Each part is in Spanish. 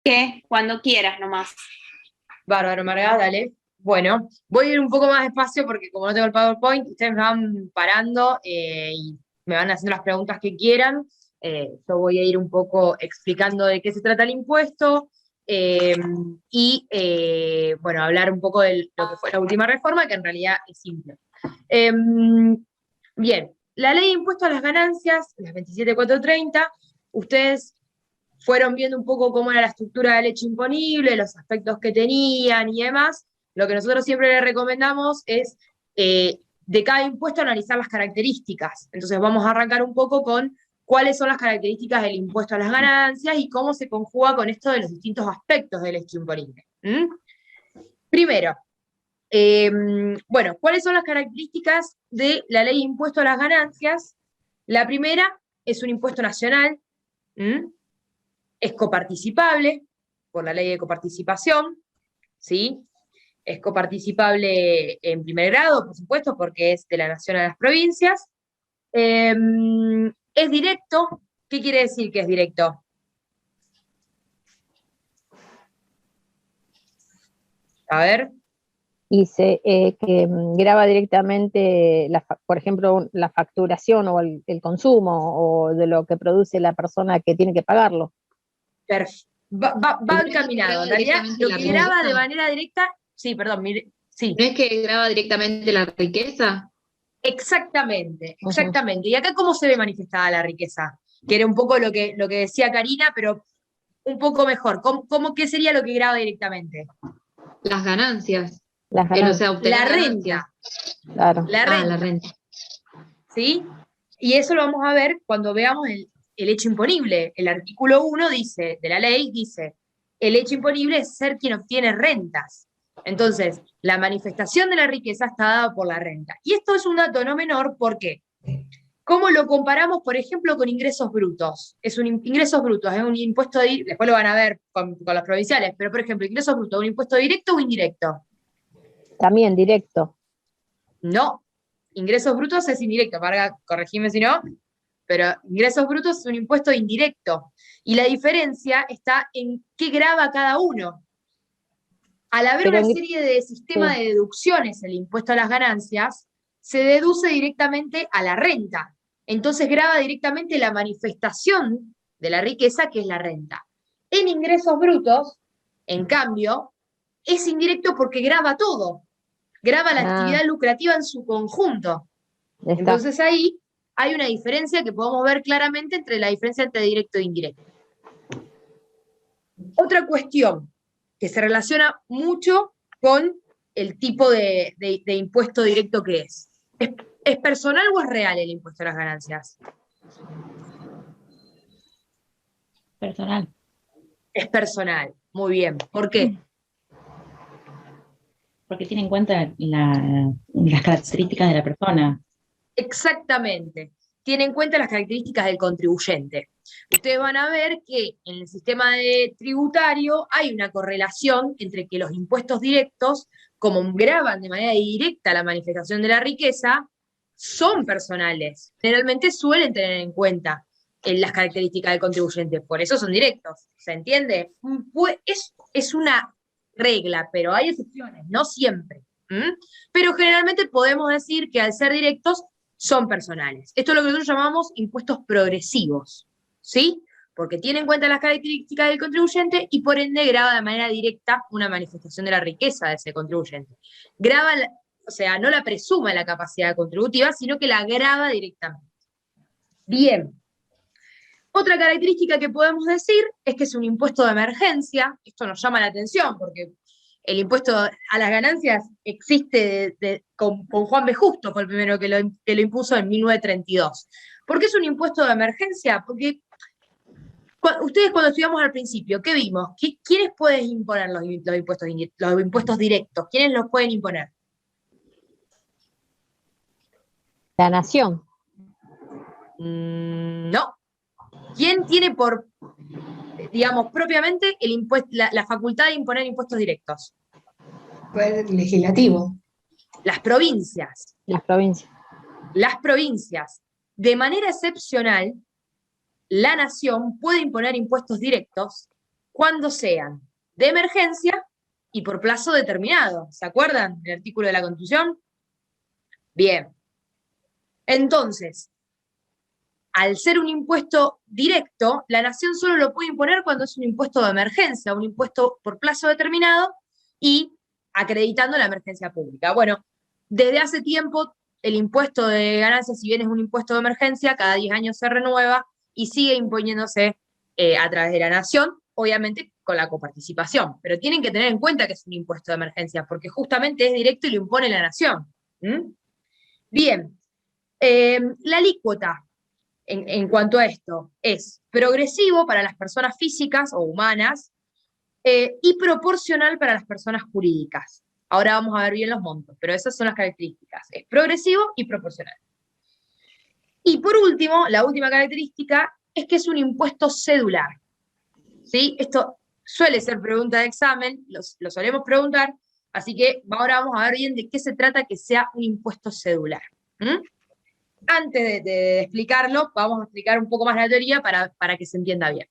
¿Qué? Cuando quieras nomás. Bárbaro, Marga, dale. Bueno, voy a ir un poco más despacio porque como no tengo el PowerPoint, ustedes me van parando y me van haciendo las preguntas que quieran. Yo voy a ir un poco explicando de qué se trata el impuesto bueno, hablar un poco de lo que fue la última reforma, que en realidad es simple. Bien, la ley de impuesto a las ganancias, las 27.430, ustedes fueron viendo un poco cómo era la estructura del hecho imponible, los aspectos que tenían y demás. Lo que nosotros siempre les recomendamos es de cada impuesto analizar las características. Entonces vamos a arrancar un poco con cuáles son las características del impuesto a las ganancias y cómo se conjuga con esto de los distintos aspectos del hecho imponible. Primero, bueno, ¿cuáles son las características de la ley de impuesto a las ganancias? La primera es un impuesto nacional, es coparticipable por la ley de coparticipación, ¿sí? Es coparticipable en primer grado, por supuesto, porque es de la nación a las provincias. Es directo. ¿Qué quiere decir que es directo? A ver. Dice que graba directamente, por ejemplo, la facturación o el consumo o de lo que produce la persona que tiene que pagarlo. Va encaminado. En realidad, lo que graba de manera directa, sí, perdón, sí. ¿No es que graba directamente la riqueza? Exactamente, exactamente. ¿Y acá cómo se ve manifestada la riqueza? Que era un poco lo que decía Karina, pero un poco mejor. ¿Qué sería lo que graba directamente? Las ganancias. Las ganancias. O sea, la renta. Claro. La renta. ¿Sí? Y eso lo vamos a ver cuando veamos el hecho imponible. El artículo 1 dice, de la ley, dice, el hecho imponible es ser quien obtiene rentas. Entonces, la manifestación de la riqueza está dada por la renta. Y esto es un dato no menor, ¿por qué? ¿Cómo lo comparamos, por ejemplo, con ingresos brutos? Ingresos brutos es un impuesto, después lo van a ver con los provinciales, pero por ejemplo, ingresos brutos, ¿un impuesto directo o indirecto? También directo. No, ingresos brutos es indirecto, Marga, corregime si no, pero ingresos brutos es un impuesto indirecto. Y la diferencia está en qué grava cada uno. Al haber una serie de sistemas de deducciones, el impuesto a las ganancias, se deduce directamente a la renta. Entonces grava directamente la manifestación de la riqueza, que es la renta. En ingresos brutos, en cambio, es indirecto porque grava todo. Grava la actividad lucrativa en su conjunto. Entonces ahí hay una diferencia que podemos ver claramente entre la diferencia entre directo e indirecto. Otra cuestión que se relaciona mucho con el tipo de impuesto directo que es. ¿Es personal o es real el impuesto a las ganancias? Personal. Es personal, muy bien. ¿Por qué? Porque tiene en cuenta las características de la persona. Exactamente. Tiene en cuenta las características del contribuyente. Ustedes van a ver que en el sistema tributario hay una correlación entre que los impuestos directos, como gravan de manera directa la manifestación de la riqueza, son personales. Generalmente suelen tener en cuenta las características del contribuyente, por eso son directos. ¿Se entiende? Es una regla, pero hay excepciones, no siempre. Pero generalmente podemos decir que al ser directos son personales. Esto es lo que nosotros llamamos impuestos progresivos, ¿sí? Porque tiene en cuenta las características del contribuyente y por ende grava de manera directa una manifestación de la riqueza de ese contribuyente. Grava, o sea, no la presume la capacidad contributiva, sino que la grava directamente. Bien. Otra característica que podemos decir es que es un impuesto de emergencia. Esto nos llama la atención porque el impuesto a las ganancias existe con Juan B. Justo, fue el primero que lo impuso en 1932. ¿Por qué es un impuesto de emergencia? Porque ustedes cuando estudiamos al principio, ¿qué vimos? ¿Quiénes pueden imponer los impuestos directos? ¿Quiénes los pueden imponer? La nación. No. ¿Quién tiene digamos, propiamente la facultad de imponer impuestos directos? Poder legislativo. Las provincias. Las provincias. Las provincias. De manera excepcional, la nación puede imponer impuestos directos cuando sean de emergencia y por plazo determinado. ¿Se acuerdan del artículo de la Constitución? Bien. Entonces, al ser un impuesto directo, la nación solo lo puede imponer cuando es un impuesto de emergencia, un impuesto por plazo determinado y acreditando la emergencia pública. Bueno, desde hace tiempo el impuesto de ganancias, si bien es un impuesto de emergencia, cada 10 años se renueva y sigue imponiéndose a través de la nación, obviamente con la coparticipación. Pero tienen que tener en cuenta que es un impuesto de emergencia, porque justamente es directo y lo impone la nación. ¿Mm? Bien, la alícuota en cuanto a esto es progresivo para las personas físicas o humanas y proporcional para las personas jurídicas. Ahora vamos a ver bien los montos, pero esas son las características. Es progresivo y proporcional. Y por último, la última característica es que es un impuesto cedular. ¿Sí? Esto suele ser pregunta de examen, lo solemos preguntar, así que ahora vamos a ver bien de qué se trata que sea un impuesto cedular. ¿Mm? Antes de explicarlo, vamos a explicar un poco más la teoría para que se entienda bien.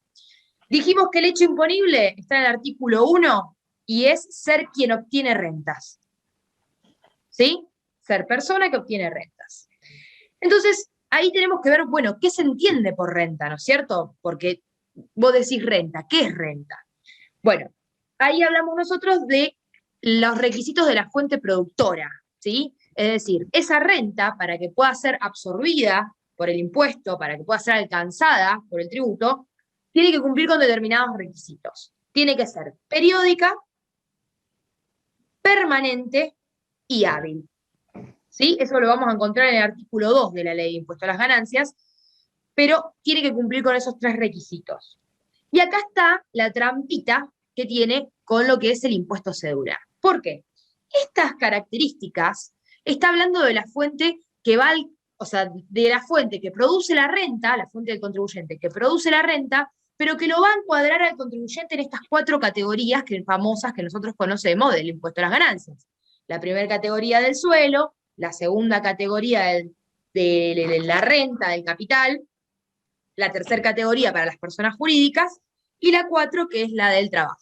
Dijimos que el hecho imponible está en el artículo 1 y es ser quien obtiene rentas. ¿Sí? Ser persona que obtiene rentas. Entonces, ahí tenemos que ver, bueno, ¿qué se entiende por renta, no es cierto? Porque vos decís renta, ¿qué es renta? Bueno, ahí hablamos nosotros de los requisitos de la fuente productora, ¿sí? Es decir, esa renta, para que pueda ser absorbida por el impuesto, para que pueda ser alcanzada por el tributo, tiene que cumplir con determinados requisitos. Tiene que ser periódica, permanente y hábil. ¿Sí? Eso lo vamos a encontrar en el artículo 2 de la Ley de Impuesto a las Ganancias, pero tiene que cumplir con esos 3 requisitos. Y acá está la trampita que tiene con lo que es el impuesto cedular. ¿Por qué? Estas características está hablando de la fuente que va, o sea, de la fuente que produce la renta, la fuente del contribuyente que produce la renta, pero que lo va a encuadrar al contribuyente en estas 4 categorías famosas que nosotros conocemos del impuesto a las ganancias. La primera categoría del suelo, la segunda categoría de la renta, del capital, la tercera categoría para las personas jurídicas, y la 4 que es la del trabajo.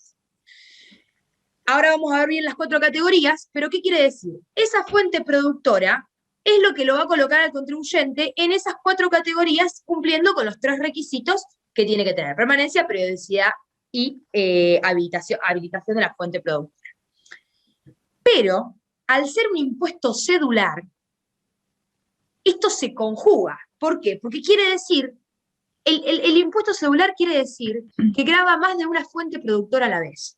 Ahora vamos a ver bien las 4 categorías, pero ¿qué quiere decir? Esa fuente productora es lo que lo va a colocar al contribuyente en esas 4 categorías, cumpliendo con los 3 requisitos que tiene que tener: permanencia, periodicidad y habilitación de la fuente productora. Pero, al ser un impuesto cedular, esto se conjuga. ¿Por qué? Porque quiere decir, el impuesto cedular quiere decir que grava más de una fuente productora a la vez.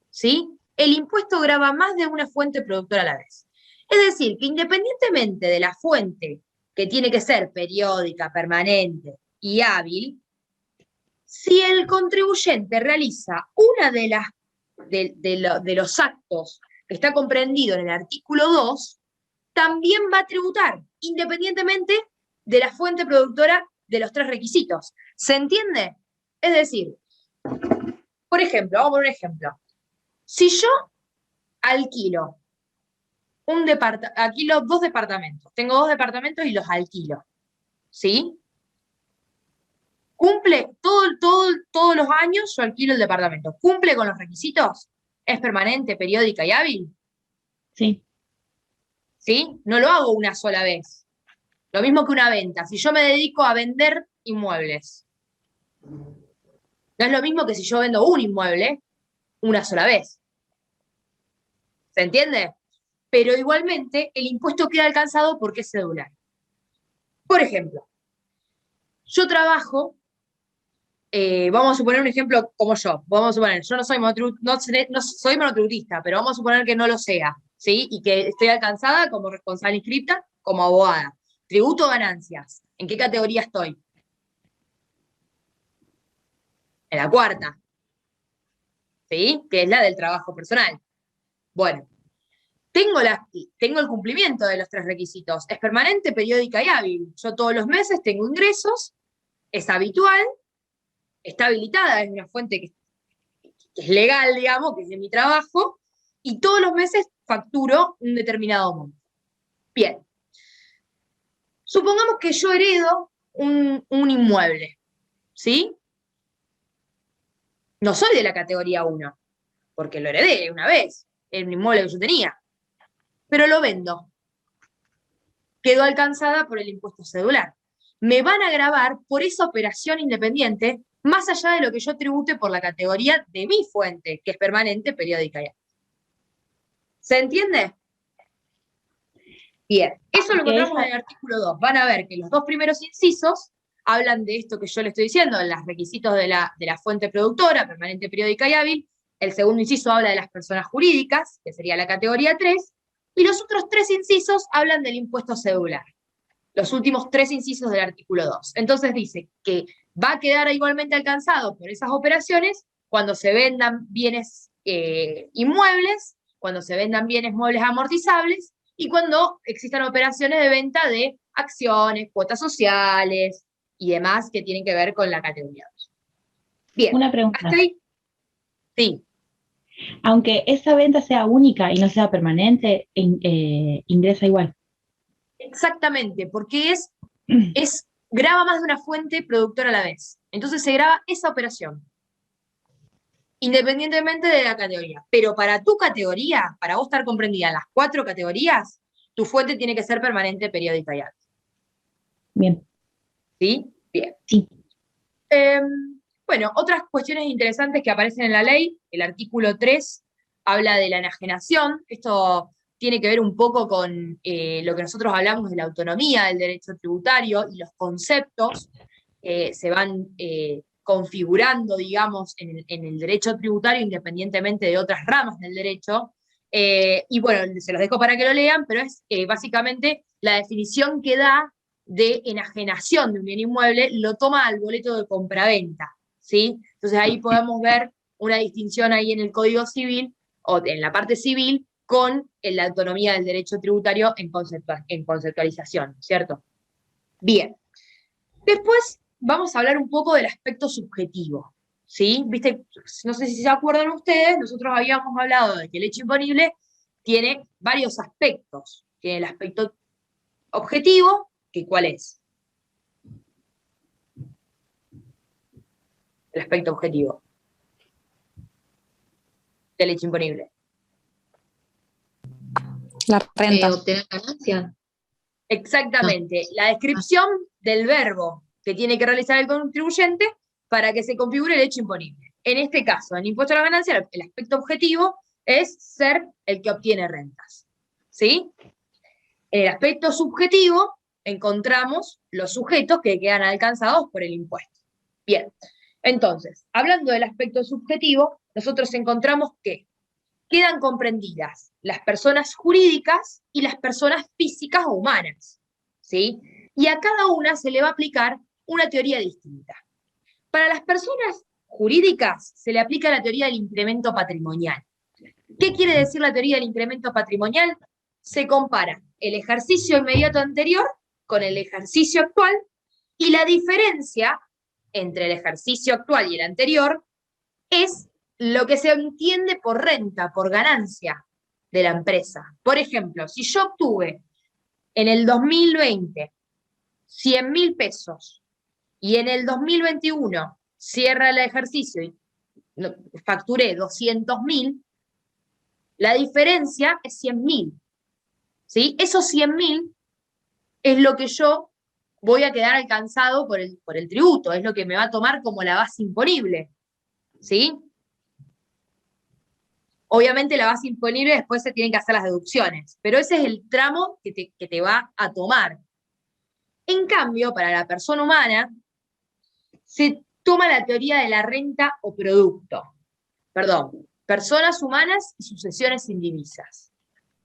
¿Sí? El impuesto grava más de una fuente productora a la vez. Es decir, que independientemente de la fuente, que tiene que ser periódica, permanente y hábil, si el contribuyente realiza una de los actos que está comprendido en el artículo 2, también va a tributar, independientemente de la fuente productora de los 3 requisitos. ¿Se entiende? Es decir, por ejemplo, vamos a poner un ejemplo. Si yo alquilo 2 departamentos, tengo 2 departamentos y los alquilo, ¿sí? Cumple todos los años yo alquilo el departamento. ¿Cumple con los requisitos? ¿Es permanente, periódica y hábil? Sí. ¿Sí? No lo hago una sola vez. Lo mismo que una venta. Si yo me dedico a vender inmuebles, no es lo mismo que si yo vendo un inmueble una sola vez. ¿Se entiende? Pero igualmente el impuesto queda alcanzado porque es cedular. Por ejemplo, yo trabajo, vamos a suponer un ejemplo como yo. Vamos a suponer, yo no soy monotributista, pero vamos a suponer que no lo sea, ¿sí? Y que estoy alcanzada como responsable inscripta, como abogada. Tributo ganancias. ¿En qué categoría estoy? En la 4ª. ¿Sí? Que es la del trabajo personal. Bueno, tengo el cumplimiento de los 3 requisitos. Es permanente, periódica y hábil. Yo todos los meses tengo ingresos, es habitual, está habilitada, es una fuente que es legal, digamos, que es de mi trabajo, y todos los meses facturo un determinado monto. Bien. Supongamos que yo heredo un inmueble, ¿sí? No soy de la categoría 1, porque lo heredé una vez, el inmueble que yo tenía, pero lo vendo. Quedó alcanzada por el impuesto cedular. Me van a gravar por esa operación independiente, más allá de lo que yo tribute por la categoría de mi fuente, que es permanente, periódica y activa. ¿Se entiende? Bien, eso lo encontramos en el artículo 2. Van a ver que los dos primeros incisos hablan de esto que yo le estoy diciendo, de los requisitos de la fuente productora, permanente, periódica y hábil. El segundo inciso habla de las personas jurídicas, que sería la categoría 3, y los otros 3 incisos hablan del impuesto cedular. Los últimos 3 incisos del artículo 2. Entonces dice que va a quedar igualmente alcanzado por esas operaciones cuando se vendan bienes inmuebles, cuando se vendan bienes muebles amortizables, y cuando existan operaciones de venta de acciones, cuotas sociales y demás que tienen que ver con la categoría 2. Bien, Una pregunta. ¿hasta ahí? Sí. Aunque esa venta sea única y no sea permanente, ingresa igual. Exactamente, porque graba más de una fuente productora a la vez. Entonces se graba esa operación, independientemente de la categoría. Pero para tu categoría, para vos estar comprendida en las 4 categorías, tu fuente tiene que ser permanente, periódica y hábil. Bien. ¿Sí? Bien. Sí. Bueno, otras cuestiones interesantes que aparecen en la ley, el artículo 3 habla de la enajenación. Esto tiene que ver un poco con lo que nosotros hablamos de la autonomía del derecho tributario y los conceptos se van configurando, digamos, en el derecho tributario independientemente de otras ramas del derecho. Y bueno, se los dejo para que lo lean, pero es básicamente la definición que da de enajenación de un bien inmueble, lo toma al boleto de compraventa, ¿sí? Entonces ahí podemos ver una distinción ahí en el Código Civil, o en la parte civil, con la autonomía del derecho tributario en conceptualización, ¿cierto? Bien. Después vamos a hablar un poco del aspecto subjetivo, ¿sí? ¿Viste? No sé si se acuerdan ustedes, nosotros habíamos hablado de que el hecho imponible tiene varios aspectos. Tiene el aspecto objetivo, que ¿cuál es? El aspecto objetivo del hecho imponible. La renta. Obtener ganancias. Exactamente. La descripción del verbo que tiene que realizar el contribuyente para que se configure el hecho imponible. En este caso, en el impuesto a la ganancia, el aspecto objetivo es ser el que obtiene rentas. ¿Sí? En el aspecto subjetivo encontramos los sujetos que quedan alcanzados por el impuesto. Bien, entonces, hablando del aspecto subjetivo, nosotros encontramos que quedan comprendidas las personas jurídicas y las personas físicas o humanas, ¿sí? Y a cada una se le va a aplicar una teoría distinta. Para las personas jurídicas se le aplica la teoría del incremento patrimonial. ¿Qué quiere decir la teoría del incremento patrimonial? Se compara el ejercicio inmediato anterior con el ejercicio actual y la diferencia entre el ejercicio actual y el anterior es lo que se entiende por renta, por ganancia de la empresa. Por ejemplo, si yo obtuve en el 2020 100.000 pesos y en el 2021 cierra el ejercicio y facturé 200.000, la diferencia es 100.000. ¿Sí? Esos 100.000 es lo que yo voy a quedar alcanzado por el tributo, es lo que me va a tomar como la base imponible. ¿Sí? Obviamente la base imponible después se tienen que hacer las deducciones, pero ese es el tramo que te va a tomar. En cambio, para la persona humana, se toma la teoría de la renta o producto. Perdón, personas humanas y sucesiones indivisas.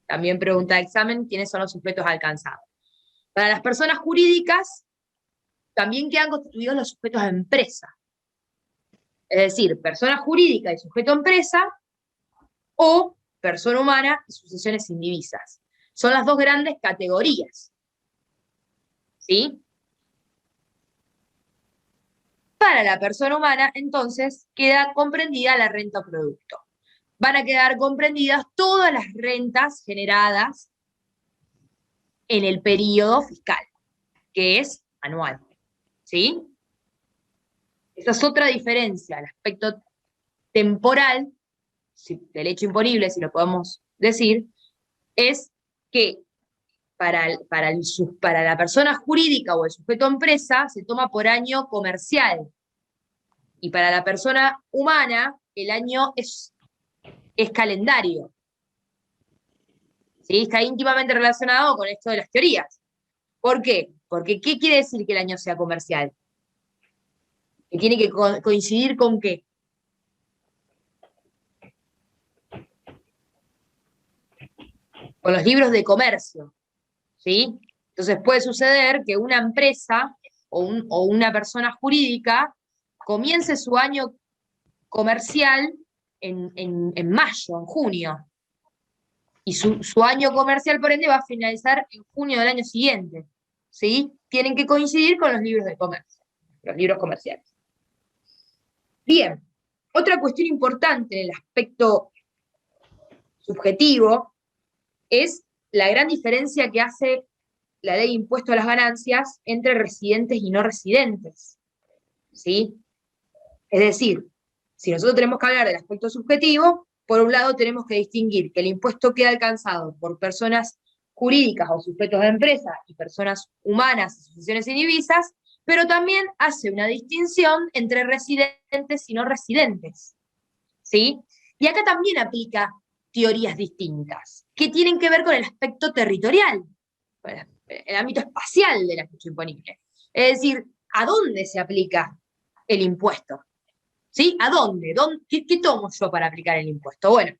También pregunta de examen quiénes son los sujetos alcanzados. Para las personas jurídicas, también quedan constituidos los sujetos de empresa. Es decir, persona jurídica y sujeto empresa, o persona humana y sucesiones indivisas. Son las dos grandes categorías. ¿Sí? Para la persona humana, entonces, queda comprendida la renta o producto. Van a quedar comprendidas todas las rentas generadas en el periodo fiscal, que es anual. ¿Sí? Esa es otra diferencia, el aspecto temporal, del hecho imponible, si lo podemos decir, es que para la persona jurídica o el sujeto empresa se toma por año comercial. Y para la persona humana, el año es calendario. ¿Sí? Está íntimamente relacionado con esto de las teorías. ¿Por qué? Porque ¿qué quiere decir que el año sea comercial? Que tiene que coincidir con ¿qué? Con los libros de comercio. ¿Sí? Entonces puede suceder que una empresa o una persona jurídica comience su año comercial en mayo, en junio. Y su año comercial, por ende, va a finalizar en junio del año siguiente. ¿Sí? Tienen que coincidir con los libros de comercio, los libros comerciales. Bien, otra cuestión importante en el aspecto subjetivo es la gran diferencia que hace la ley de impuesto a las ganancias entre residentes y no residentes. ¿Sí? Es decir, si nosotros tenemos que hablar del aspecto subjetivo, por un lado tenemos que distinguir que el impuesto queda alcanzado por personas jurídicas o sujetos de empresa y personas humanas, asociaciones indivisas, pero también hace una distinción entre residentes y no residentes. ¿Sí? Y acá también aplica teorías distintas, que tienen que ver con el aspecto territorial, el ámbito espacial del aspecto imponible. Es decir, ¿a dónde se aplica el impuesto? ¿Sí? ¿A dónde? ¿Qué tomo yo para aplicar el impuesto? Bueno,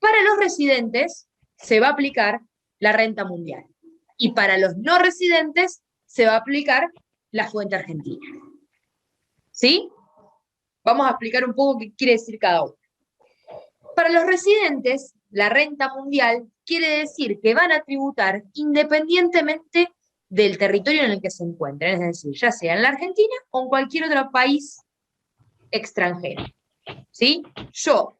para los residentes se va a aplicar la renta mundial. Y para los no residentes se va a aplicar la fuente argentina. ¿Sí? Vamos a explicar un poco qué quiere decir cada uno. Para los residentes, la renta mundial quiere decir que van a tributar independientemente del territorio en el que se encuentren, es decir, ya sea en la Argentina o en cualquier otro país extranjero. ¿Sí? Yo,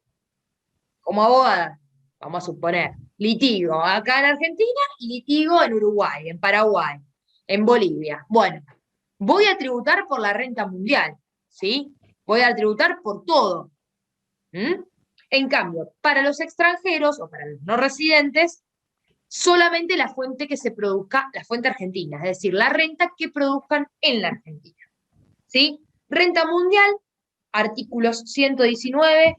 como abogada, vamos a suponer, litigo acá en Argentina y litigo en Uruguay, en Paraguay, en Bolivia. Bueno, voy a tributar por la renta mundial, ¿sí? Voy a tributar por todo. En cambio, para los extranjeros o para los no residentes, solamente la fuente que se produzca, la fuente argentina, es decir, la renta que produzcan en la Argentina. ¿Sí? Renta mundial, artículos 119,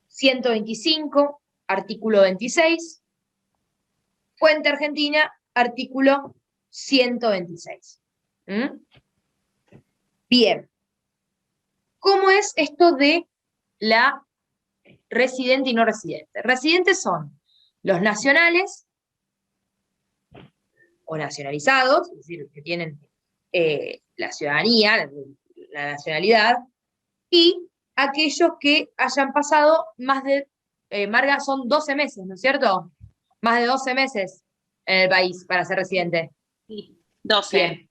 125, artículo 26, fuente argentina, artículo 126. Bien. ¿Cómo es esto de la residente y no residente? Residentes son los nacionales o nacionalizados, es decir, que tienen la ciudadanía, la nacionalidad, y aquellos que hayan pasado Marga, son 12 meses, ¿no es cierto? Más de 12 meses en el país para ser residente. Sí, 12. Bien.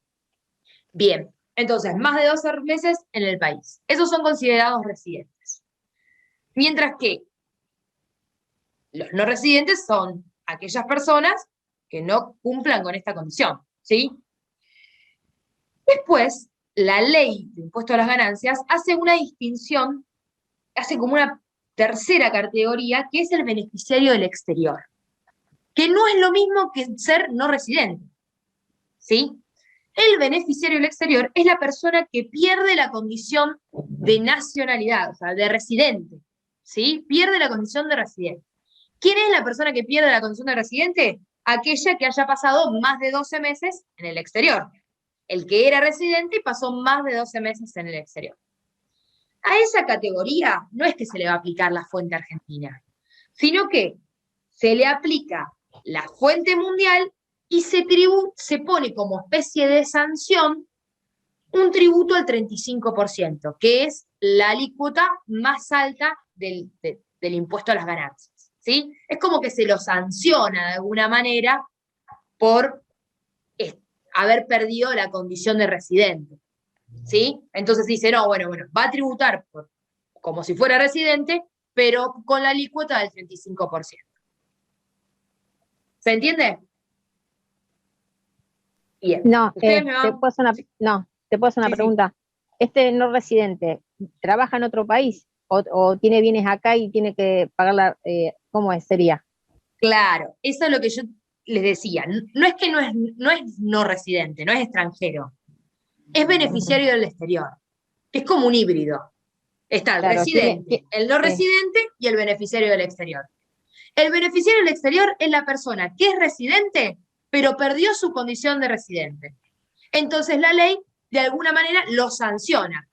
Bien. Entonces, más de 12 meses en el país. Esos son considerados residentes. Mientras que los no residentes son aquellas personas que no cumplan con esta condición, ¿sí? Después, la ley de impuesto a las ganancias hace una distinción, hace como una tercera categoría, que es el beneficiario del exterior, que no es lo mismo que ser no residente, ¿sí? El beneficiario del exterior es la persona que pierde la condición de nacionalidad, o sea, de residente, ¿sí? Pierde la condición de residente. ¿Quién es la persona que pierde la condición de residente? Aquella que haya pasado más de 12 meses en el exterior. El que era residente y pasó más de 12 meses en el exterior. A esa categoría no es que se le va a aplicar la fuente argentina, sino que se le aplica la fuente mundial y se pone como especie de sanción un tributo al 35%, que es la alícuota más alta del impuesto a las ganancias. ¿Sí? Es como que se lo sanciona de alguna manera por haber perdido la condición de residente. ¿Sí? Entonces dice, no, bueno, va a tributar como si fuera residente, pero con la alícuota del 35%. ¿Se entiende? Bien. No, te puedo hacer una Sí, sí. pregunta. Este no residente, trabaja en otro país o tiene bienes acá y tiene que pagarla, ¿cómo sería? Claro, eso es lo que yo les decía. No es que no es no residente, no es extranjero. Es beneficiario del exterior. Es como un híbrido. Está el Claro, residente, el no sí. residente y el beneficiario del exterior. El beneficiario del exterior es la persona que es residente, pero perdió su condición de residente. Entonces la ley, de alguna manera, lo sanciona.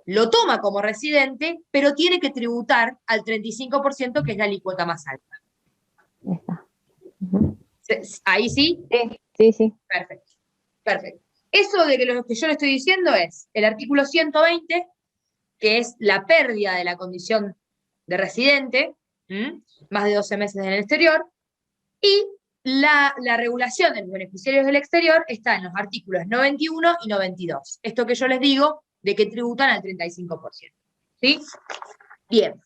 Lo toma como residente, pero tiene que tributar al 35%, que es la alícuota más alta. Está. Ujú. ¿Ahí sí? Sí. Perfecto. Perfecto. Eso de que lo que yo le estoy diciendo es el artículo 120, que es la pérdida de la condición de residente, más de 12 meses en el exterior, y la regulación de los beneficiarios del exterior está en los artículos 91 y 92. Esto que yo les digo, de que tributan al 35%. ¿Sí? Bien.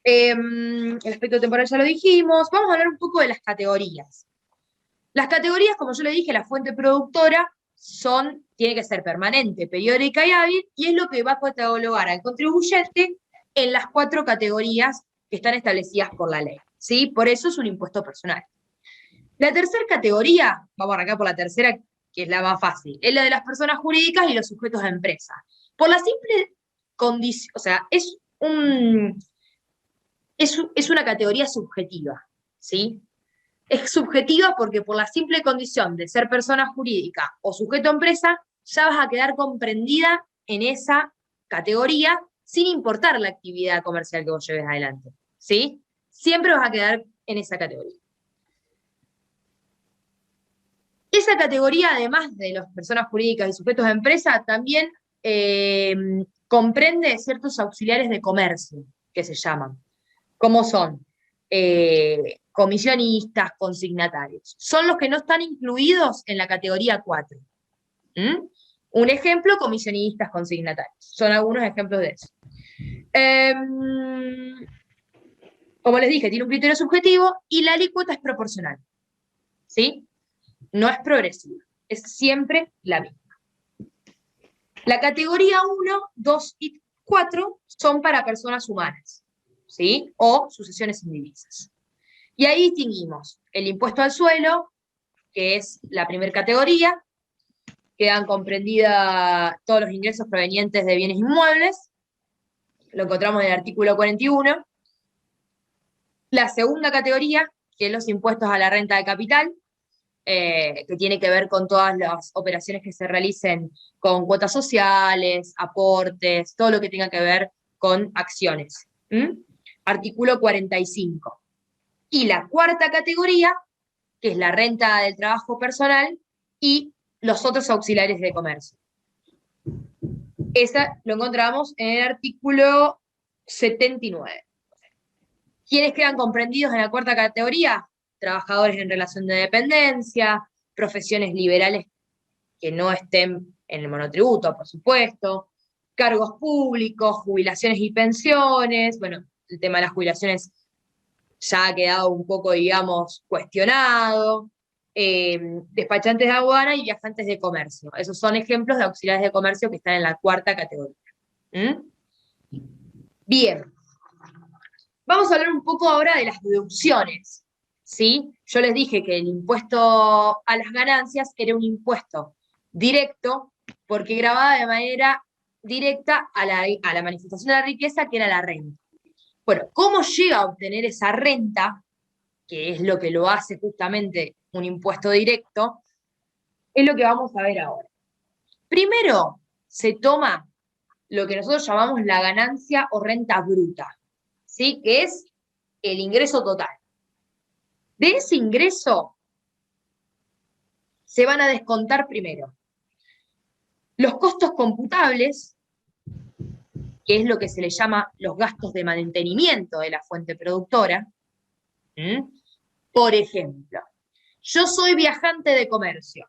El aspecto temporal ya lo dijimos. Vamos a hablar un poco de las categorías. Las categorías, como yo le dije, la fuente productora tiene que ser permanente, periódica y hábil, y es lo que va a catalogar al contribuyente en las 4 categorías que están establecidas por la ley. ¿Sí? Por eso es un impuesto personal. La tercera categoría, vamos a arrancar por la tercera, que es la más fácil, es la de las personas jurídicas y los sujetos de empresa. Por la simple condición, o sea, es una categoría subjetiva, ¿sí? Es subjetiva porque por la simple condición de ser persona jurídica o sujeto a empresa, ya vas a quedar comprendida en esa categoría sin importar la actividad comercial que vos lleves adelante, ¿sí? Siempre vas a quedar en esa categoría. Esa categoría, además de las personas jurídicas y sujetos de empresa, también comprende ciertos auxiliares de comercio, que se llaman, como son comisionistas, consignatarios. Son los que no están incluidos en la categoría 4. Un ejemplo, comisionistas, consignatarios. Son algunos ejemplos de eso. Como les dije, tiene un criterio subjetivo y la alícuota es proporcional. ¿Sí? No es progresiva, es siempre la misma. La categoría 1, 2 y 4 son para personas humanas, ¿sí? O sucesiones indivisas. Y ahí distinguimos el impuesto al suelo, que es la primera categoría, quedan comprendidas todos los ingresos provenientes de bienes inmuebles, lo encontramos en el artículo 41. La segunda categoría, que es los impuestos a la renta de capital, que tiene que ver con todas las operaciones que se realicen con cuotas sociales, aportes, todo lo que tenga que ver con acciones. Artículo 45. Y la cuarta categoría, que es la renta del trabajo personal y los otros auxiliares de comercio. Esa lo encontramos en el artículo 79. ¿Quiénes quedan comprendidos en la cuarta categoría? Trabajadores en relación de dependencia, profesiones liberales que no estén en el monotributo, por supuesto, cargos públicos, jubilaciones y pensiones. Bueno, el tema de las jubilaciones ya ha quedado un poco, digamos, cuestionado. Despachantes de aduana y viajantes de comercio. Esos son ejemplos de auxiliares de comercio que están en la cuarta categoría. Bien. Vamos a hablar un poco ahora de las deducciones. ¿Sí? Yo les dije que el impuesto a las ganancias era un impuesto directo porque grababa de manera directa a la manifestación de la riqueza, que era la renta. Bueno, ¿cómo llega a obtener esa renta, que es lo que lo hace justamente un impuesto directo? Es lo que vamos a ver ahora. Primero, se toma lo que nosotros llamamos la ganancia o renta bruta, ¿sí? Que es el ingreso total. De ese ingreso se van a descontar primero los costos computables, que es lo que se le llama los gastos de mantenimiento de la fuente productora. Por ejemplo, yo soy viajante de comercio,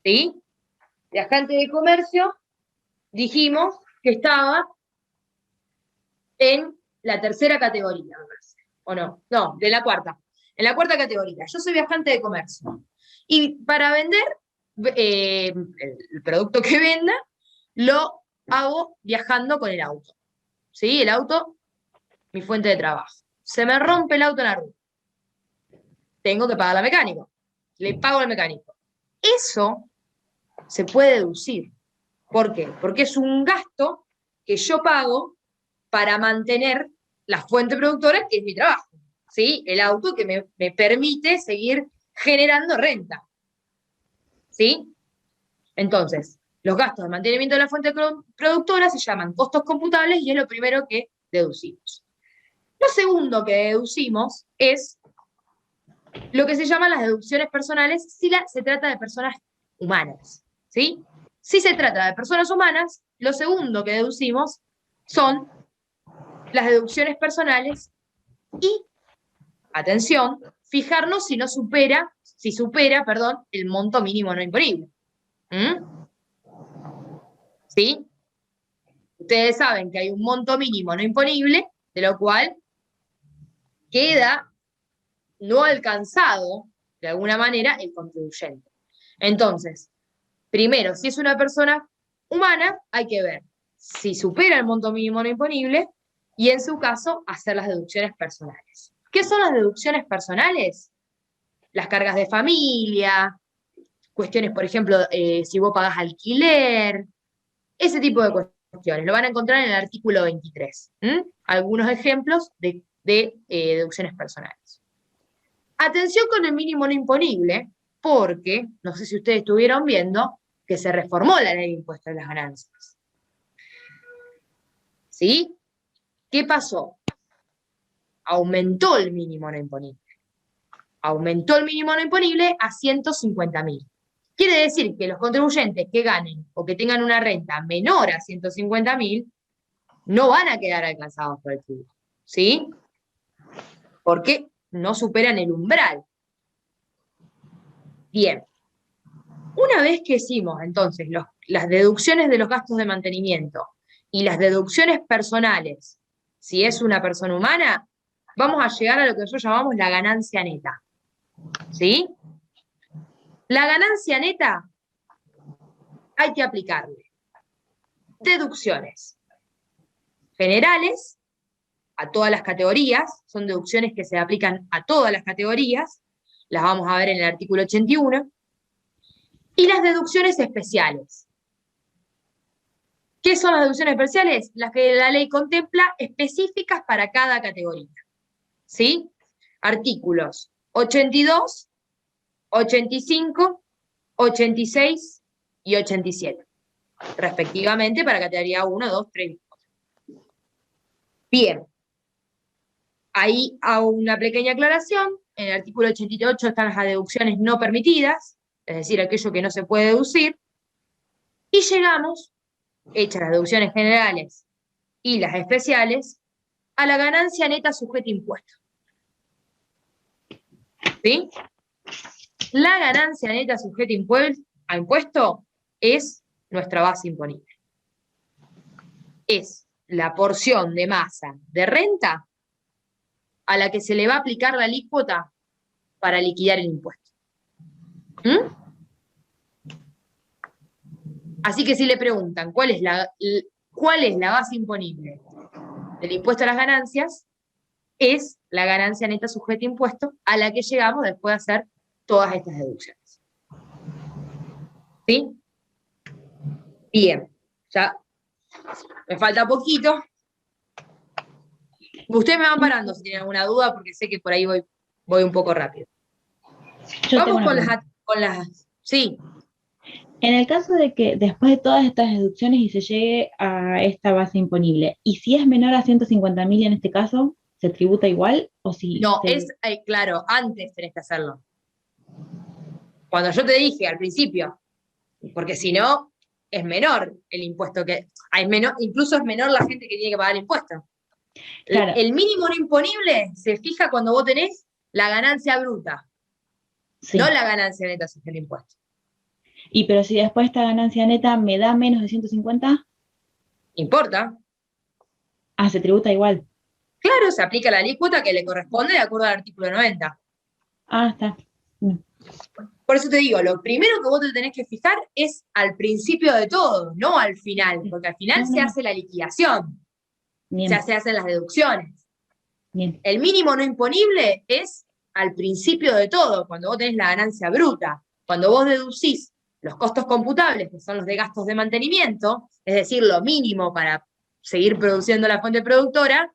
¿sí? Viajante de comercio, dijimos que estaba en la tercera categoría, ¿o no? No, de la cuarta. En la cuarta categoría, yo soy viajante de comercio. Y para vender el producto que venda, lo hago viajando con el auto. ¿Sí? El auto, mi fuente de trabajo. Se me rompe el auto en la ruta. Tengo que pagar al mecánico. Le pago al mecánico. Eso se puede deducir. ¿Por qué? Porque es un gasto que yo pago para mantener la fuente productora, que es mi trabajo. ¿Sí? El auto que me permite seguir generando renta. ¿Sí? Entonces, los gastos de mantenimiento de la fuente productora se llaman costos computables y es lo primero que deducimos. Lo segundo que deducimos es lo que se llaman las deducciones personales si se trata de personas humanas. ¿Sí? Si se trata de personas humanas, lo segundo que deducimos son las deducciones personales y, atención, fijarnos si supera, el monto mínimo no imponible. ¿Sí? Ustedes saben que hay un monto mínimo no imponible, de lo cual queda no alcanzado, de alguna manera, el contribuyente. Entonces, primero, si es una persona humana, hay que ver si supera el monto mínimo no imponible y, en su caso, hacer las deducciones personales. ¿Qué son las deducciones personales? Las cargas de familia, cuestiones, por ejemplo, si vos pagás alquiler, ese tipo de cuestiones. Lo van a encontrar en el artículo 23. Algunos ejemplos de deducciones personales. Atención con el mínimo no imponible, porque, no sé si ustedes estuvieron viendo, que se reformó la ley de impuestos a las ganancias. ¿Sí? ¿Qué pasó? Aumentó el mínimo no imponible. Aumentó el mínimo no imponible a 150.000. Quiere decir que los contribuyentes que ganen o que tengan una renta menor a 150.000 no van a quedar alcanzados por el tributo. ¿Sí? Porque no superan el umbral. Bien. Una vez que hicimos, entonces, las deducciones de los gastos de mantenimiento y las deducciones personales, si es una persona humana, vamos a llegar a lo que nosotros llamamos la ganancia neta. ¿Sí? La ganancia neta hay que aplicarle deducciones generales a todas las categorías, son deducciones que se aplican a todas las categorías, las vamos a ver en el artículo 81, y las deducciones especiales. ¿Qué son las deducciones especiales? Las que la ley contempla específicas para cada categoría. ¿Sí? Artículos 82, 85, 86 y 87, respectivamente para categoría 1, 2, 3 y 4. Bien, ahí hago una pequeña aclaración. En el artículo 88 están las deducciones no permitidas, es decir, aquello que no se puede deducir, y llegamos, hechas las deducciones generales y las especiales, a la ganancia neta sujeta a impuesto. ¿Sí? La ganancia neta sujeta a impuesto es nuestra base imponible. Es la porción de masa de renta a la que se le va a aplicar la alícuota para liquidar el impuesto. Así que si le preguntan cuál es la base imponible del impuesto a las ganancias, es la ganancia neta sujeta a impuesto a la que llegamos después de hacer todas estas deducciones. ¿Sí? Bien, ya me falta poquito. Ustedes me van parando si tienen alguna duda, porque sé que por ahí voy un poco rápido. Vamos con las... Sí. En el caso de que después de todas estas deducciones y se llegue a esta base imponible, y si es menor a 150.000 en este caso, ¿se tributa igual? O si no, claro, antes tenés que hacerlo. Cuando yo te dije al principio, porque si no, es menor el impuesto incluso es menor la gente que tiene que pagar el impuesto. Claro. El mínimo no imponible se fija cuando vos tenés la ganancia bruta, sí, no la ganancia neta sujeta al impuesto. Y pero si después esta ganancia neta me da menos de 150, ¿importa? Ah, se tributa igual. Claro, se aplica la alícuota que le corresponde de acuerdo al artículo 90. Ah, está. No. Por eso te digo, lo primero que vos te tenés que fijar es al principio de todo, no al final, porque al final se hace la liquidación, Bien, se hacen las deducciones. bien. El mínimo no imponible es al principio de todo, cuando vos tenés la ganancia bruta. Cuando vos deducís los costos computables, que son los de gastos de mantenimiento, es decir, lo mínimo para seguir produciendo la fuente productora,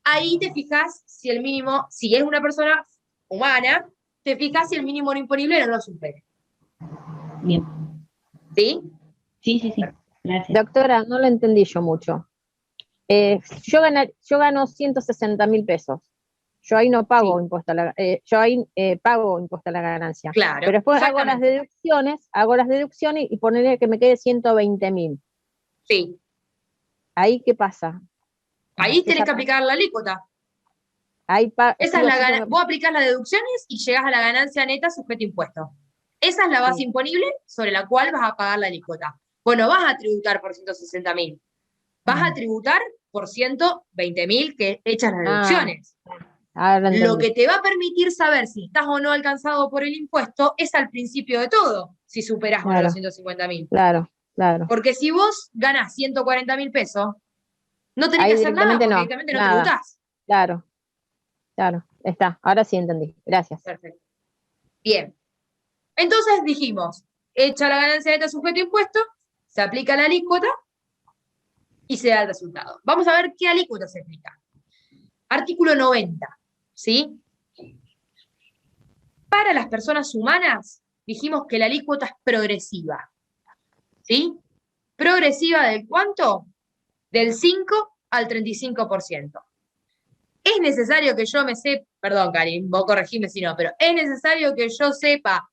ahí te fijas si el mínimo, si es una persona humana, te fijas si el mínimo no imponible no lo supere. Bien. ¿Sí? Sí, sí, sí. Gracias. Doctora, no lo entendí yo mucho. Yo gano 160.000 pesos. Yo ahí no pago impuesto a la, yo ahí pago impuesto a la ganancia. Claro. Pero después hago las exactamente. deducciones y ponerle que me quede 120.000. Sí. ¿Ahí qué pasa? Ahí tenés Esa que aplicar la alícuota. Ahí Esa es la ganancia. Vos aplicás las deducciones y llegás a la ganancia neta sujeto a impuesto. Esa es la base imponible sobre la cual vas a pagar la alícuota. Bueno, vas a tributar por 160.000. Vas a tributar por 120.000 que echas las deducciones. Lo que te va a permitir saber si estás o no alcanzado por el impuesto es al principio de todo, si superás o no los 150.000. Claro, claro. Porque si vos ganás 140.000 pesos, no tenés Ahí que hacer nada, porque no, directamente no nada. tributás. Claro, claro, está. Ahora sí entendí. Gracias. Perfecto. Bien. Entonces dijimos, hecha la ganancia neta sujeto a impuesto, se aplica la alícuota y se da el resultado. Vamos a ver qué alícuota se aplica. Artículo 90, ¿sí? Para las personas humanas, dijimos que la alícuota es progresiva, ¿sí? ¿Progresiva del cuánto? Del 5 al 35%. Es necesario que yo me sepa, perdón, Karin, vos corregime si no, pero es necesario que yo sepa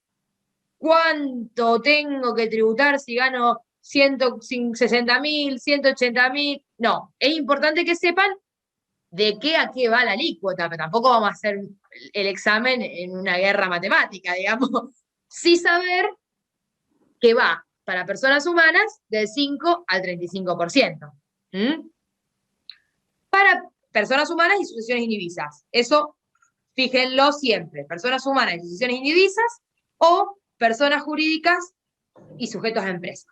cuánto tengo que tributar si gano 160.000, 180.000. No, es importante que sepan de qué a qué va la alícuota, pero tampoco vamos a hacer el examen en una guerra matemática, digamos. Sí saber que va para personas humanas del 5 al 35%. Para personas humanas y sucesiones indivisas. Eso, fíjenlo siempre. Personas humanas y sucesiones indivisas o personas jurídicas y sujetos a empresa.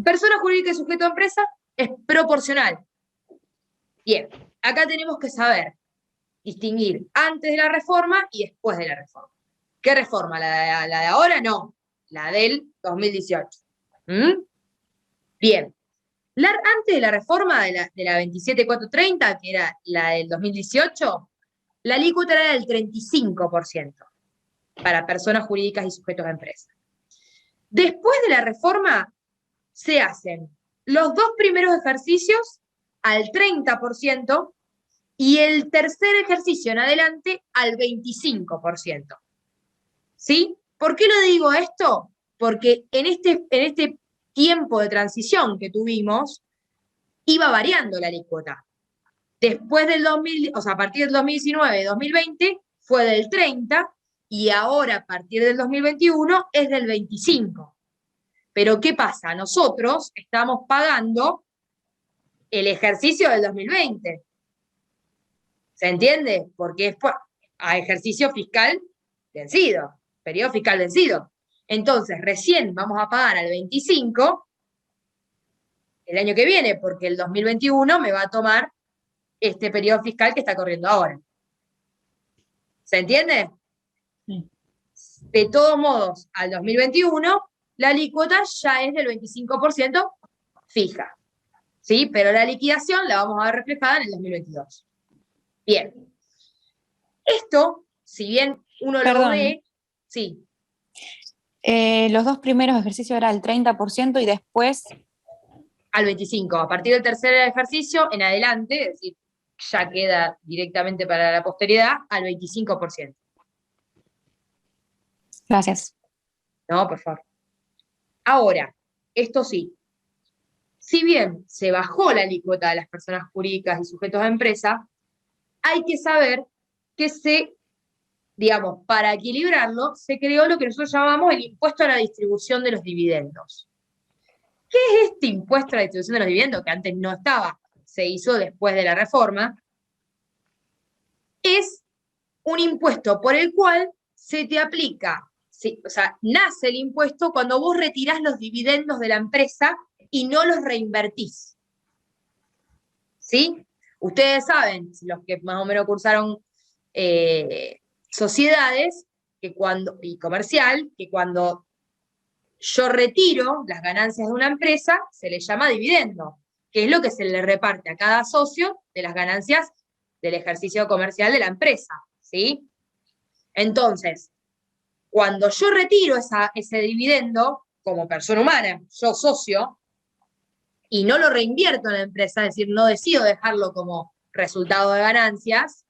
Persona jurídica y sujeto a empresa es proporcional. Bien, acá tenemos que saber distinguir antes de la reforma y después de la reforma. ¿Qué reforma? ¿La de ahora? No, la del 2018. Bien, antes de la reforma de la 27430, que era la del 2018, la alícuota era del 35% para personas jurídicas y sujetos a empresa. Después de la reforma, se hacen los dos primeros ejercicios al 30% y el tercer ejercicio en adelante al 25%. ¿Sí? ¿Por qué lo digo esto? Porque en este tiempo de transición que tuvimos, iba variando la alícuota. Después del 2000, o sea, a partir del 2019, 2020, fue del 30, y ahora, a partir del 2021, es del 25. Pero, ¿qué pasa? Nosotros estamos pagando el ejercicio del 2020. ¿Se entiende? Porque es a ejercicio fiscal vencido, periodo fiscal vencido. Entonces, recién vamos a pagar al 25 el año que viene, porque el 2021 me va a tomar este periodo fiscal que está corriendo ahora. ¿Se entiende? Sí. De todos modos, al 2021, la alícuota ya es del 25% fija. ¿Sí? Pero la liquidación la vamos a ver reflejada en el 2022. Bien. Esto, si bien uno lo ve, sí. Los dos primeros ejercicios era el 30% y después Al 25%. A partir del tercer ejercicio en adelante, es decir, ya queda directamente para la posteridad, al 25%. Gracias. No, por favor. Ahora, esto sí. Si bien se bajó la alícuota de las personas jurídicas y sujetos a empresa, hay que saber que digamos, para equilibrarlo, se creó lo que nosotros llamamos el impuesto a la distribución de los dividendos. ¿Qué es este impuesto a la distribución de los dividendos? Que antes no estaba, se hizo después de la reforma. Es un impuesto por el cual se te aplica, sí, o sea, nace el impuesto cuando vos retirás los dividendos de la empresa y no los reinvertís. ¿Sí? Ustedes saben, los que más o menos cursaron sociedades y comercial, que cuando yo retiro las ganancias de una empresa, se le llama dividendo, que es lo que se le reparte a cada socio de las ganancias del ejercicio comercial de la empresa, ¿sí? Entonces, cuando yo retiro ese dividendo, como persona humana, yo socio, y no lo reinvierto en la empresa, es decir, no decido dejarlo como resultado de ganancias,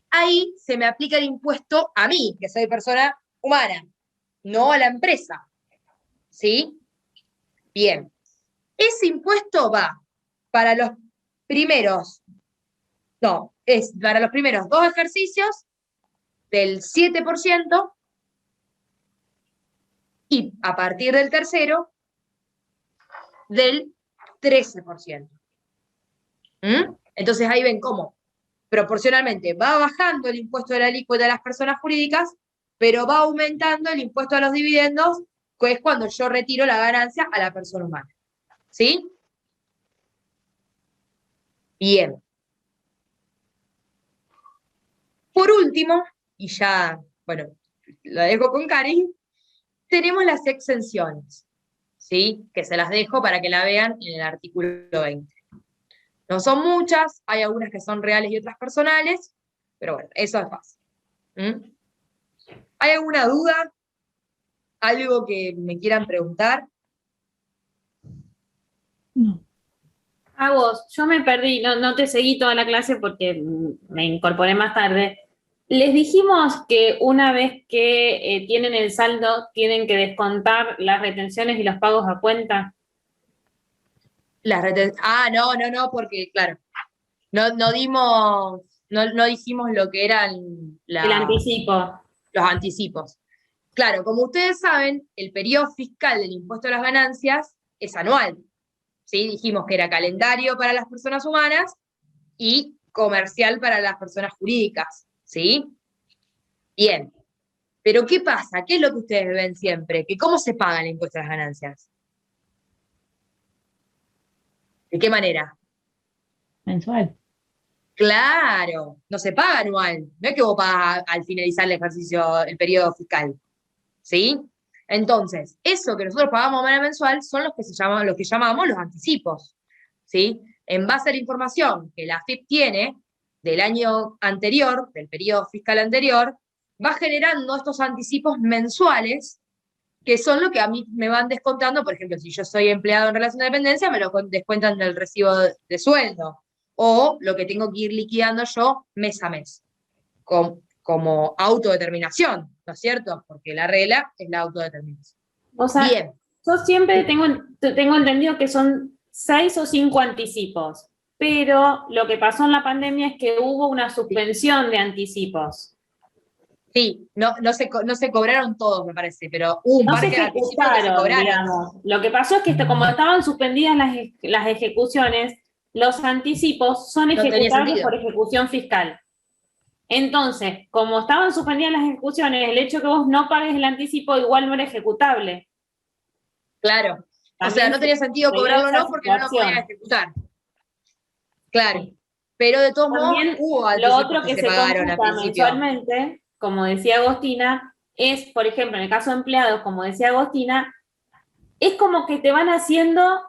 ahí se me aplica el impuesto a mí, que soy persona humana, no a la empresa. ¿Sí? Bien. Ese impuesto va para los primeros, es para los primeros 2 ejercicios del 7% y a partir del tercero del 13%. Entonces ahí ven cómo proporcionalmente va bajando el impuesto de la alícuota de las personas jurídicas, pero va aumentando el impuesto a los dividendos, que es cuando yo retiro la ganancia a la persona humana. ¿Sí? Bien. Por último, y ya, bueno, lo dejo con Karen, tenemos las exenciones, ¿sí? Que se las dejo para que la vean en el artículo 20. No son muchas, hay algunas que son reales y otras personales, pero bueno, eso es fácil. ¿Hay alguna duda? ¿Algo que me quieran preguntar? No. A vos, yo me perdí, no te seguí toda la clase porque me incorporé más tarde. Les dijimos que una vez que tienen el saldo, tienen que descontar las retenciones y los pagos a cuenta. No, porque claro, no dijimos lo que eran El anticipo. los anticipos. Claro, como ustedes saben, el periodo fiscal del impuesto a las ganancias es anual. ¿Sí? Dijimos que era calendario para las personas humanas y comercial para las personas jurídicas. ¿Sí? Bien. Pero ¿qué pasa? ¿Qué es lo que ustedes ven siempre? ¿Que cómo se paga el impuesto a las ganancias? ¿De qué manera? Mensual. Claro, no se paga anual. No es que vos pagas al finalizar el ejercicio, el periodo fiscal. ¿Sí? Entonces, eso que nosotros pagamos de manera mensual son los que llamamos los anticipos. ¿Sí? En base a la información que la AFIP tiene del año anterior, del periodo fiscal anterior, va generando estos anticipos mensuales, que son lo que a mí me van descontando. Por ejemplo, si yo soy empleado en relación de dependencia, me lo descuentan del recibo de sueldo, o lo que tengo que ir liquidando yo mes a mes, como autodeterminación, ¿no es cierto? Porque la regla es la autodeterminación. O sea, bien. Yo siempre tengo entendido que son 6 o 5 anticipos, pero lo que pasó en la pandemia es que hubo una suspensión de anticipos. Sí, no se cobraron todos, me parece, pero hubo un No par se de anticipos que se ejecutaron, cobraron. digamos. Lo que pasó es que como estaban suspendidas las ejecuciones, los anticipos son No tenía ejecutables sentido. por ejecución fiscal. Entonces, como estaban suspendidas las ejecuciones, el hecho que vos no pagues el anticipo igual no era ejecutable. Claro. También o sea, no tenía sentido cobrarlo esa no porque no lo situación. podían ejecutar. Claro. Pero de todos modos También hubo lo anticipos otro que se se pagaron al computa principio. mensualmente, como decía Agostina, es, por ejemplo, en el caso de empleados, como decía Agostina, es como que te van haciendo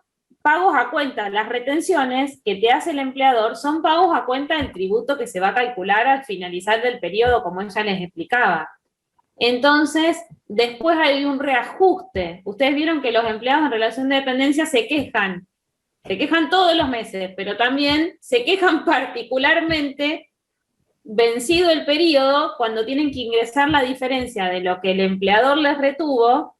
pagos a cuenta. Las retenciones que te hace el empleador son pagos a cuenta del tributo que se va a calcular al finalizar del periodo, como ella les explicaba. Entonces, después hay un reajuste. Ustedes vieron que los empleados en relación de dependencia se quejan todos los meses, pero también se quejan particularmente vencido el periodo cuando tienen que ingresar la diferencia de lo que el empleador les retuvo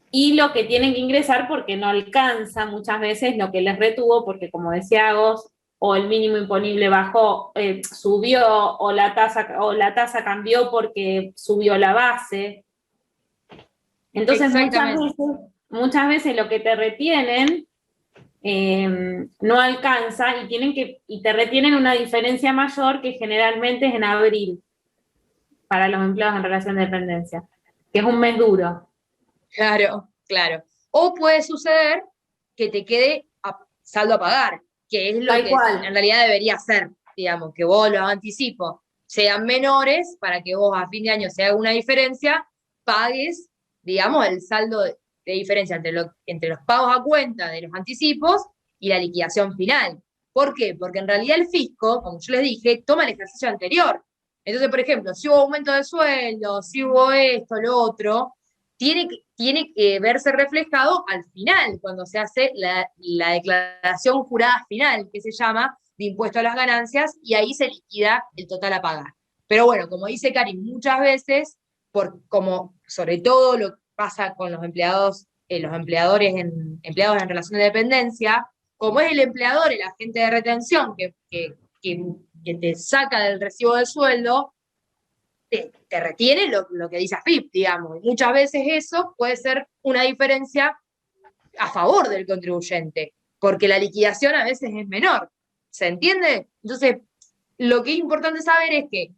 y lo que tienen que ingresar porque no alcanza muchas veces lo que les retuvo, porque como decía Agos, o el mínimo imponible bajó, subió, o la tasa cambió porque subió la base. Entonces muchas veces lo que te retienen no alcanza y te retienen una diferencia mayor que generalmente es en abril, para los empleados en relación de dependencia, que es un mes duro. Claro, claro. O puede suceder que te quede saldo a pagar, que es lo Tal que cual. en realidad debería ser, digamos, que vos los anticipos sean menores para que vos a fin de año se haga una diferencia, pagues, digamos, el saldo de diferencia entre los pagos a cuenta de los anticipos y la liquidación final. ¿Por qué? Porque en realidad el fisco, como yo les dije, toma el ejercicio anterior. Entonces, por ejemplo, si hubo aumento de sueldo, si hubo esto, lo otro, tiene que verse reflejado al final, cuando se hace la declaración jurada final, que se llama, de impuesto a las ganancias, y ahí se liquida el total a pagar. Pero bueno, como dice Karin, muchas veces, como sobre todo lo que pasa con los empleados, empleados en relación de dependencia, como es el empleador, el agente de retención que te saca del recibo de sueldo, te retiene lo que dice AFIP, digamos. Y muchas veces eso puede ser una diferencia a favor del contribuyente, porque la liquidación a veces es menor. ¿Se entiende? Entonces, lo que es importante saber es que,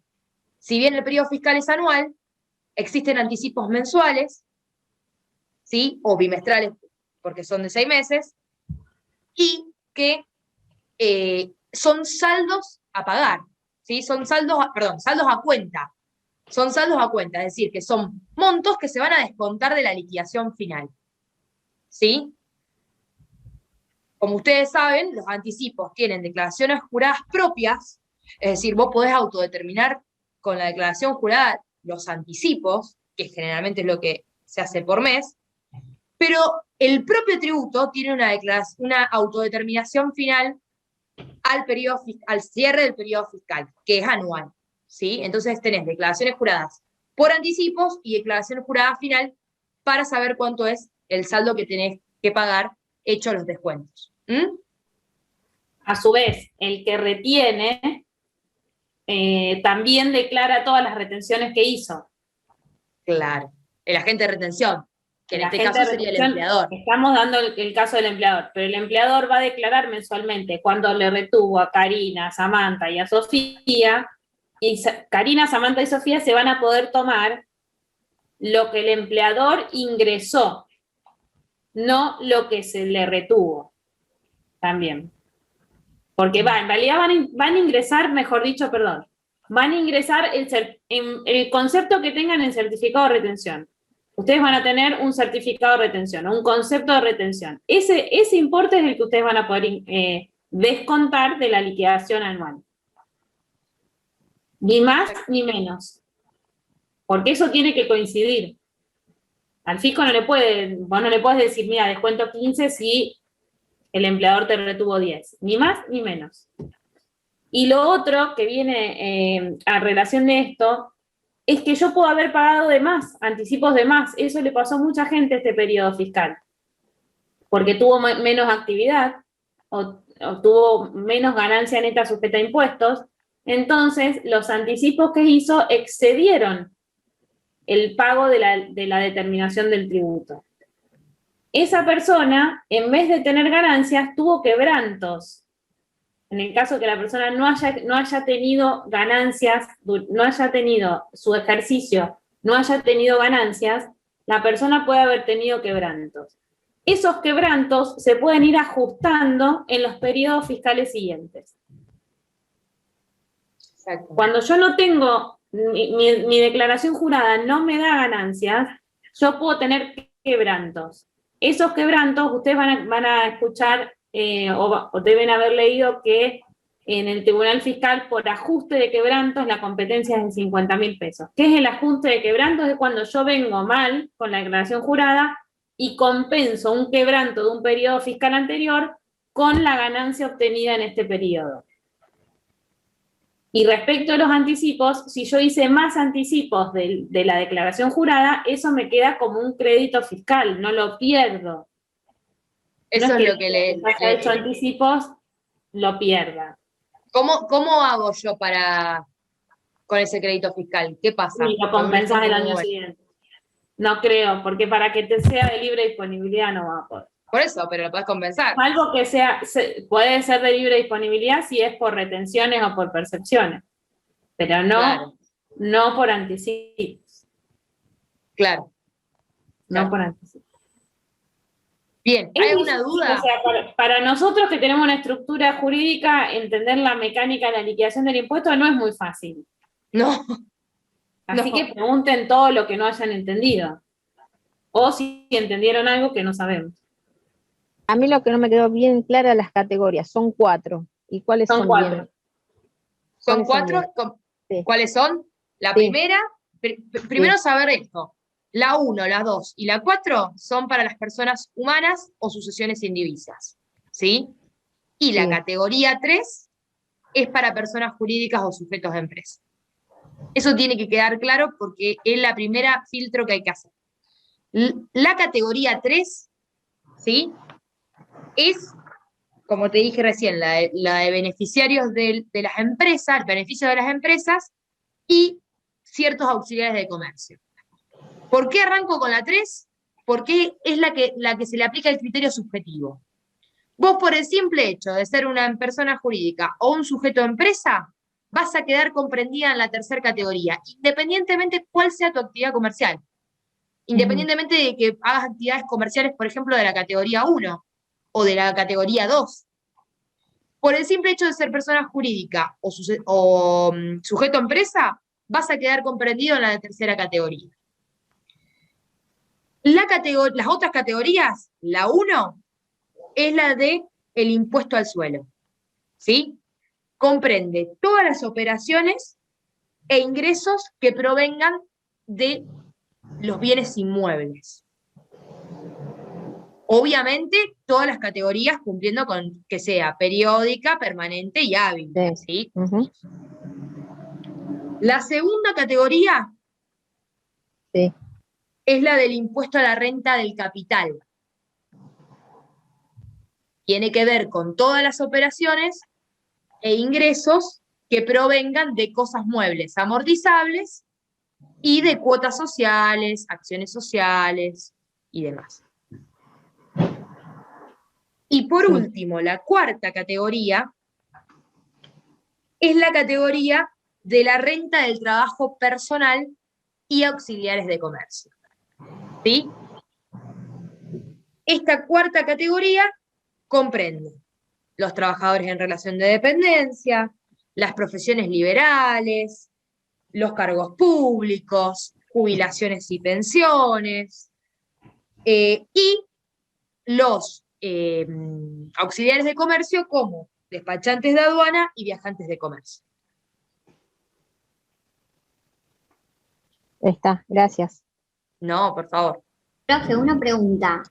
si bien el periodo fiscal es anual, existen anticipos mensuales, ¿sí? O bimestrales, porque son de 6 meses, y que son saldos a pagar, ¿sí? Son saldos a cuenta. Son saldos a cuenta, es decir, que son montos que se van a descontar de la liquidación final. ¿Sí? Como ustedes saben, los anticipos tienen declaraciones juradas propias, es decir, vos podés autodeterminar con la declaración jurada los anticipos, que generalmente es lo que se hace por mes, pero el propio tributo tiene una autodeterminación final al cierre del periodo fiscal, que es anual. ¿Sí? Entonces tenés declaraciones juradas por anticipos y declaración jurada final para saber cuánto es el saldo que tenés que pagar hecho los descuentos. A su vez, el que retiene también declara todas las retenciones que hizo. Claro. El agente de retención, que en El este agente caso de sería el retención, empleador. Estamos dando el caso del empleador, pero el empleador va a declarar mensualmente cuando le retuvo a Karina, a Samantha y a Sofía, y Karina, Samantha y Sofía se van a poder tomar lo que el empleador ingresó, no lo que se le retuvo también. Porque en realidad van a ingresar, mejor dicho, perdón, van a ingresar el concepto que tengan en certificado de retención. Ustedes van a tener un certificado de retención, un concepto de retención. Ese importe es el que ustedes van a poder descontar de la liquidación anual. Ni más ni menos. Porque eso tiene que coincidir. Al fisco vos no le puedes decir, mira, descuento 15 si el empleador te retuvo 10. Ni más ni menos. Y lo otro que viene a relación de esto es que yo puedo haber pagado de más, anticipos de más. Eso le pasó a mucha gente este periodo fiscal. Porque tuvo menos actividad o tuvo menos ganancia neta sujeta a impuestos. Entonces, los anticipos que hizo excedieron el pago de la determinación del tributo. Esa persona, en vez de tener ganancias, tuvo quebrantos. En el caso que la persona no haya tenido ganancias, no haya tenido su ejercicio, no haya tenido ganancias, la persona puede haber tenido quebrantos. Esos quebrantos se pueden ir ajustando en los periodos fiscales siguientes. Exacto. Cuando yo no tengo, mi declaración jurada no me da ganancias, yo puedo tener quebrantos. Esos quebrantos, ustedes van a escuchar o deben haber leído que en el Tribunal Fiscal, por ajuste de quebrantos, la competencia es de 50.000 pesos. ¿Qué es el ajuste de quebrantos? Es cuando yo vengo mal con la declaración jurada y compenso un quebranto de un periodo fiscal anterior con la ganancia obtenida en este periodo. Y respecto a los anticipos, si yo hice más anticipos de la declaración jurada, eso me queda como un crédito fiscal, no lo pierdo. Eso no es lo que le haya hecho anticipos, lo pierda. ¿Cómo hago yo con ese crédito fiscal? ¿Qué pasa? Y lo compensás el año siguiente. No creo, porque para que te sea de libre disponibilidad no va a poder. Por eso, pero lo podés compensar. Algo que puede ser de libre disponibilidad si es por retenciones o por percepciones, pero no, Claro. no por anticipos. Claro. No Claro. por anticipos. Bien, Es ¿hay alguna difícil, duda? o sea, para nosotros que tenemos una estructura jurídica, entender la mecánica de la liquidación del impuesto no es muy fácil. No. Así No. que pregunten todo lo que no hayan entendido. O si entendieron algo que no sabemos. A mí lo que no me quedó bien clara las categorías, son 4. ¿Y cuáles Son son 4. bien? Son ¿Cuáles son 4. Sí. ¿Cuáles son? La Sí. primera, primero Sí. saber esto. La 1, la 2 y la 4 son para las personas humanas o sucesiones indivisas. ¿Sí? Y la Sí. categoría 3 es para personas jurídicas o sujetos de empresa. Eso tiene que quedar claro porque es la primera filtro que hay que hacer. La categoría 3, ¿sí? Es, como te dije recién, la de beneficiarios de las empresas, el beneficio de las empresas y ciertos auxiliares de comercio. ¿Por qué arranco con la 3? Porque es la que se le aplica el criterio subjetivo. Vos, por el simple hecho de ser una persona jurídica o un sujeto de empresa, vas a quedar comprendida en la tercera categoría, independientemente cuál sea tu actividad comercial. Independientemente de que hagas actividades comerciales, por ejemplo, de la categoría 1 o de la categoría 2. Por el simple hecho de ser persona jurídica o sujeto a empresa, vas a quedar comprendido en la tercera categoría. Las otras categorías, la 1, es la de el impuesto al suelo. ¿Sí? Comprende todas las operaciones e ingresos que provengan de los bienes inmuebles. Obviamente, todas las categorías cumpliendo con que sea periódica, permanente y hábil. Sí. ¿Sí? La segunda categoría Sí. es la del impuesto a la renta del capital. Tiene que ver con todas las operaciones e ingresos que provengan de cosas muebles amortizables y de cuotas sociales, acciones sociales y demás. Y por último, la cuarta categoría es la categoría de la renta del trabajo personal y auxiliares de comercio. ¿Sí? Esta cuarta categoría comprende los trabajadores en relación de dependencia, las profesiones liberales, los cargos públicos, jubilaciones y pensiones, y los auxiliares de comercio como despachantes de aduana y viajantes de comercio. Está, gracias. No, por favor. Profe, una pregunta.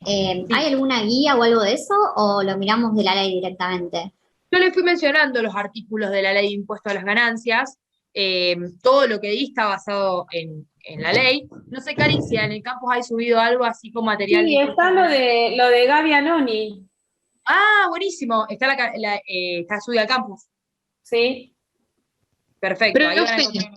¿Hay alguna guía o algo de eso o lo miramos de la ley directamente? Yo le fui mencionando los artículos de la ley de impuesto a las ganancias, todo lo que di está basado en la ley. No sé, Karin, si en el campus hay subido algo así como material. Sí, está lo de Gaby Anoni. Ah, buenísimo. Está subido al campus. Sí. Perfecto. Pero ahí van a profe, encontrar.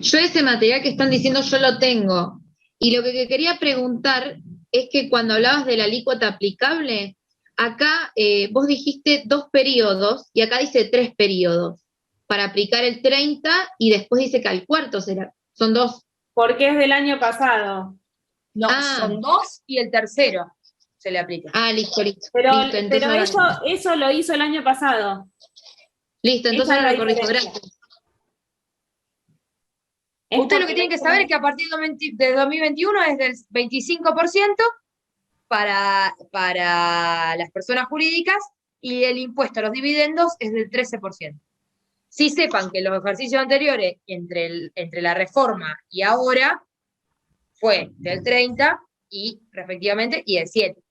yo ese material que están diciendo yo lo tengo. Y lo que quería preguntar es que cuando hablabas de la alícuota aplicable, acá vos dijiste 2 periodos y acá dice 3 periodos para aplicar el 30 y después dice que al cuarto será. Son 2. Porque es del año pasado. No, son 2 y el tercero se le aplica. Ah, listo. Pero Entonces, eso lo hizo el año pasado. listo, entonces Esa ahora es lo la corrijo. diferencia. Gracias. Usted lo que tiene que saber es que a partir de 2021 es del 25% para las personas jurídicas y el impuesto a los dividendos es del 13%. Sí sepan que los ejercicios anteriores, entre la reforma y ahora, fue del 30 y respectivamente y del 7.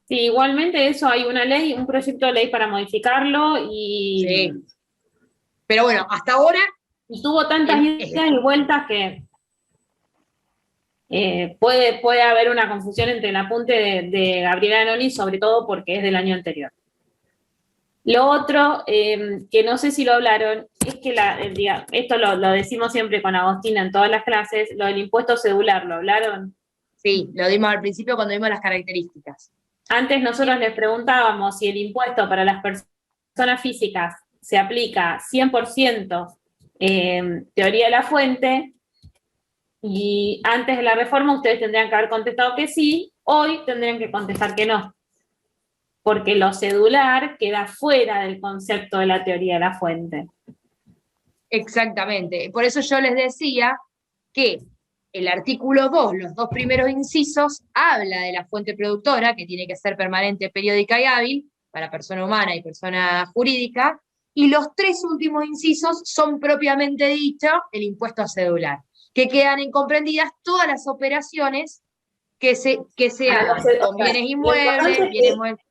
Sí, igualmente eso hay una ley, un proyecto de ley para modificarlo y... Sí. Pero bueno, hasta ahora... Y tuvo tantas idas y vueltas que puede haber una confusión entre el apunte de Gabriela Anoni, sobre todo porque es del año anterior. Lo otro, que no sé si lo hablaron, es que esto lo decimos siempre con Agostina en todas las clases, lo del impuesto cedular, ¿lo hablaron? Sí, lo dimos al principio cuando vimos las características. Antes nosotros les preguntábamos si el impuesto para las personas físicas se aplica 100% teoría de la fuente, y antes de la reforma ustedes tendrían que haber contestado que sí, hoy tendrían que contestar que no, porque lo cedular queda fuera del concepto de la teoría de la fuente. Exactamente. Por eso yo les decía que el artículo 2, los dos primeros incisos, habla de la fuente productora, que tiene que ser permanente, periódica y hábil, para persona humana y persona jurídica, y los tres últimos incisos son propiamente dicho el impuesto cedular, que quedan incomprendidas todas las operaciones que se hagan con bienes inmuebles, bienes muebles.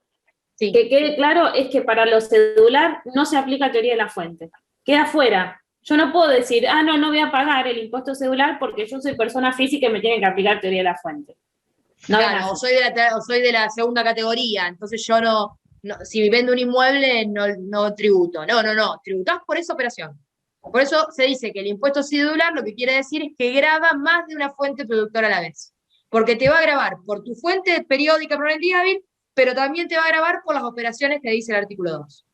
Sí. Que quede claro es que para lo cedular no se aplica teoría de la fuente, queda fuera. Yo no puedo decir, no voy a pagar el impuesto cedular porque yo soy persona física y me tienen que aplicar teoría de la fuente. No, claro, o soy de la segunda categoría, entonces yo no, si vendo un inmueble no tributo. No, tributás por esa operación. Por eso se dice que el impuesto cedular lo que quiere decir es que grava más de una fuente productora a la vez. Porque te va a gravar por tu fuente periódica permanente y hábil, pero también te va a gravar por las operaciones que dice el artículo 2.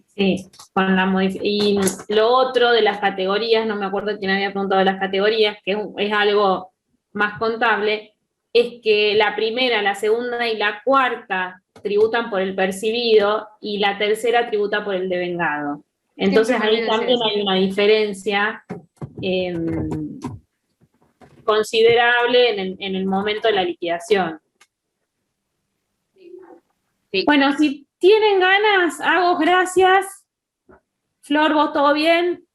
Sí, con la y lo otro de las categorías, no me acuerdo quién había preguntado de las categorías, que es algo más contable, es que la primera, la segunda y la cuarta tributan por el percibido y la tercera tributa por el devengado. Entonces ahí también hay una diferencia considerable en el momento de la liquidación. Sí. Bueno, si tienen ganas, hago gracias. Flor, ¿vos todo bien?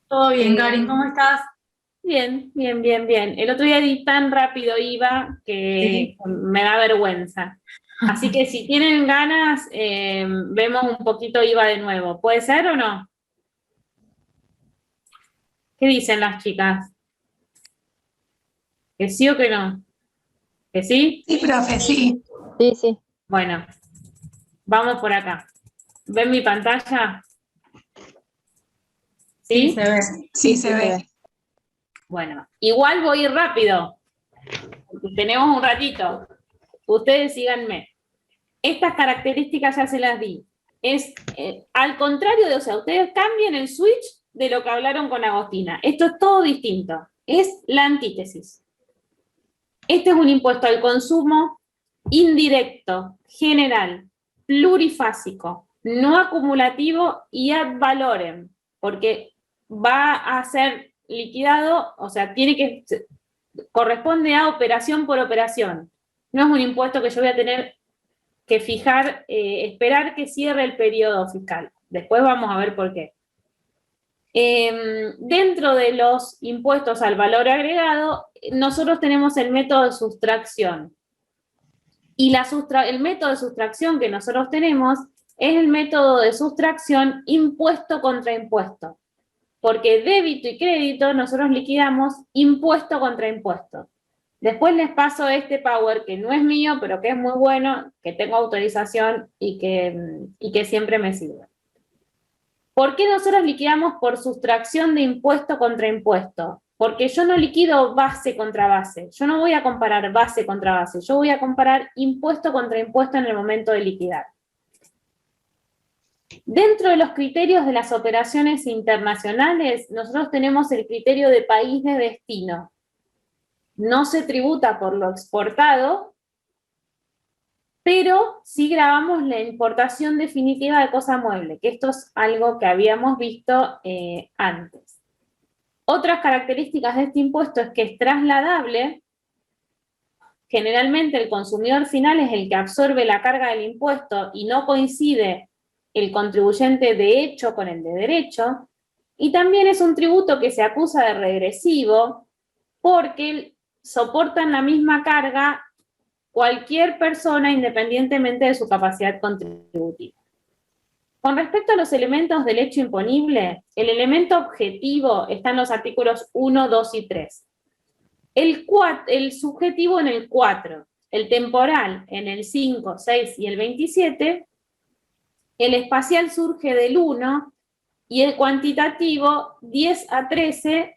Todo bien, Karin, ¿cómo estás? Bien. El otro día di tan rápido IVA que me da vergüenza. Así que si tienen ganas, vemos un poquito IVA de nuevo. ¿Puede ser o no? ¿Qué dicen las chicas? ¿Que sí o que no? ¿Que sí? Sí, profe, sí. Sí. Bueno, vamos por acá. ¿Ven mi pantalla? ¿Sí? Se ve. Sí, se ve. Bueno, igual voy a ir rápido, porque tenemos un ratito. Ustedes síganme. Estas características ya se las di. Es al contrario de, ustedes cambien el switch de lo que hablaron con Agostina. Esto es todo distinto. Es la antítesis. Este es un impuesto al consumo indirecto, general, plurifásico, no acumulativo y ad valorem, porque va a ser liquidado, o sea, corresponde a operación por operación. No es un impuesto que yo voy a tener que fijar, esperar que cierre el periodo fiscal. Después vamos a ver por qué. Dentro de los impuestos al valor agregado, nosotros tenemos el método de sustracción. Y el método de sustracción que nosotros tenemos es el método de sustracción impuesto contra impuesto. Porque débito y crédito nosotros liquidamos impuesto contra impuesto. Después les paso este power que no es mío, pero que es muy bueno, que tengo autorización y que siempre me sirve. ¿Por qué nosotros liquidamos por sustracción de impuesto contra impuesto? Porque yo no liquido base contra base. Yo no voy a comparar base contra base. Yo voy a comparar impuesto contra impuesto en el momento de liquidar. Dentro de los criterios de las operaciones internacionales, nosotros tenemos el criterio de país de destino. No se tributa por lo exportado, pero sí gravamos la importación definitiva de cosa mueble, que esto es algo que habíamos visto antes. Otras características de este impuesto es que es trasladable. Generalmente el consumidor final es el que absorbe la carga del impuesto y no coincide el contribuyente de hecho con el de derecho, y también es un tributo que se acusa de regresivo porque soportan la misma carga cualquier persona independientemente de su capacidad contributiva. Con respecto a los elementos del hecho imponible, el elemento objetivo está en los artículos 1, 2 y 3. El subjetivo en el 4, el temporal en el 5, 6 y el 27, el espacial surge del 1 y el cuantitativo 10 a 13,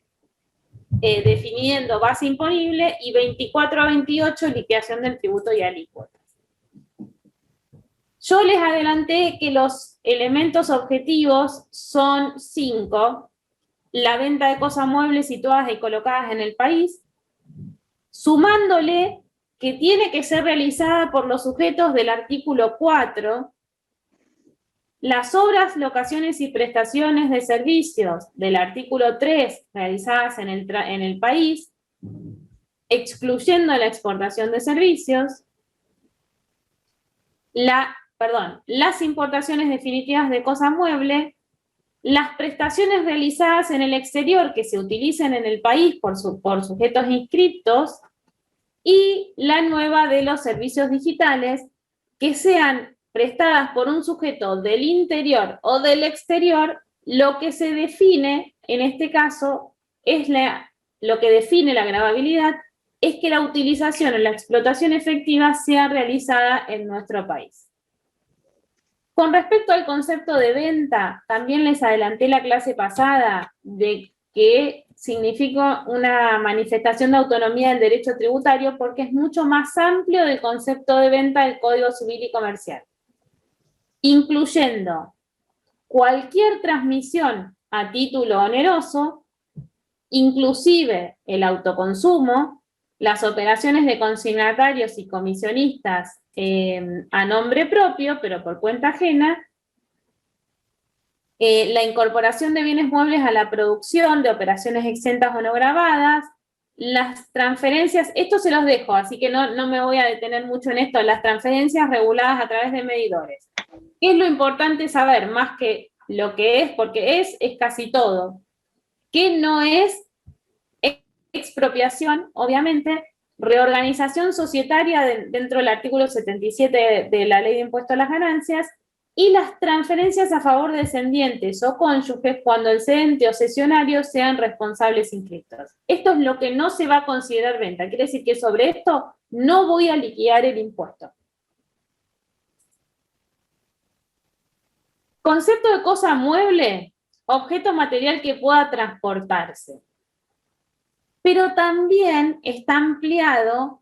definiendo base imponible, y 24 a 28, liquidación del tributo y alícuotas. Yo les adelanté que los elementos objetivos son 5, la venta de cosas muebles situadas y colocadas en el país, sumándole que tiene que ser realizada por los sujetos del artículo 4, las obras, locaciones y prestaciones de servicios del artículo 3 realizadas en el país, excluyendo la exportación de servicios, las importaciones definitivas de cosas muebles, las prestaciones realizadas en el exterior que se utilicen en el país por sujetos inscriptos, y la nueva de los servicios digitales que sean prestadas por un sujeto del interior o del exterior. Lo que se define, en este caso, lo que define la gravabilidad es que la utilización o la explotación efectiva sea realizada en nuestro país. Con respecto al concepto de venta, también les adelanté la clase pasada de que significa una manifestación de autonomía del derecho tributario porque es mucho más amplio del concepto de venta del Código Civil y Comercial, incluyendo cualquier transmisión a título oneroso, inclusive el autoconsumo, las operaciones de consignatarios y comisionistas a nombre propio, pero por cuenta ajena, la incorporación de bienes muebles a la producción de operaciones exentas o no grabadas, las transferencias, esto se los dejo, así que no me voy a detener mucho en esto, las transferencias reguladas a través de medidores. ¿Qué es lo importante saber? Más que lo que es, porque es casi todo. ¿Qué no es? Expropiación, obviamente, reorganización societaria dentro del artículo 77 de la Ley de Impuesto a las Ganancias, y las transferencias a favor de descendientes o cónyuges cuando el cedente o cesionario sean responsables inscritos. Esto es lo que no se va a considerar venta. Quiere decir que sobre esto no voy a liquidar el impuesto. Concepto de cosa mueble, objeto material que pueda transportarse. Pero también está ampliado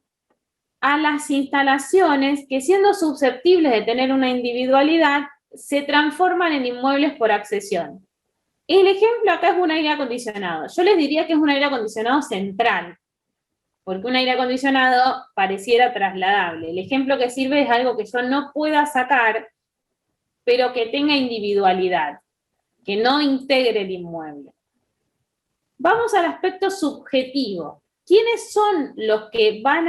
a las instalaciones que, siendo susceptibles de tener una individualidad, se transforman en inmuebles por accesión. El ejemplo acá es un aire acondicionado. Yo les diría que es un aire acondicionado central, porque un aire acondicionado pareciera trasladable. El ejemplo que sirve es algo que yo no pueda sacar, pero que tenga individualidad, que no integre el inmueble. Vamos al aspecto subjetivo. ¿Quiénes son los que van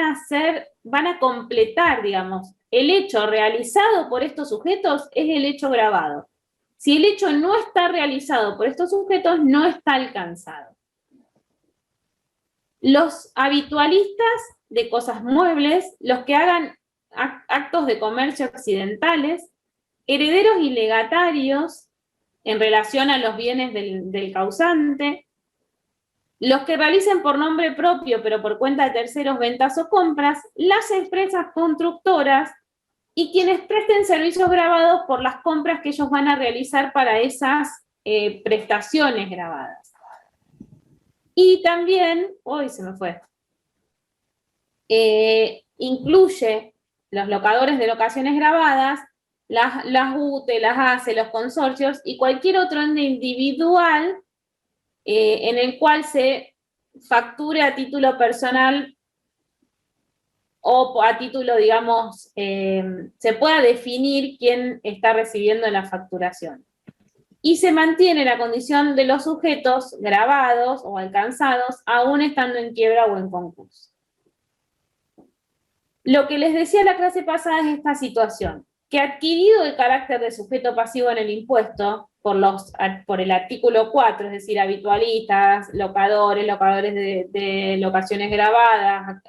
a completar, digamos, el hecho realizado por estos sujetos? Es el hecho grabado. Si el hecho no está realizado por estos sujetos, no está alcanzado. Los habitualistas de cosas muebles, los que hagan actos de comercio accidentales, herederos y legatarios en relación a los bienes del causante, los que realicen por nombre propio, pero por cuenta de terceros ventas o compras, las empresas constructoras y quienes presten servicios grabados por las compras que ellos van a realizar para esas prestaciones grabadas. Y también, incluye los locadores de locaciones grabadas, las UTE, las ACE, los consorcios y cualquier otro ente individual en el cual se facture a título personal o a título, digamos, se pueda definir quién está recibiendo la facturación. Y se mantiene la condición de los sujetos grabados o alcanzados, aún estando en quiebra o en concurso. Lo que les decía la clase pasada es esta situación, que adquirido el carácter de sujeto pasivo en el impuesto, por el artículo 4, es decir, habitualistas, locadores de locaciones grabadas,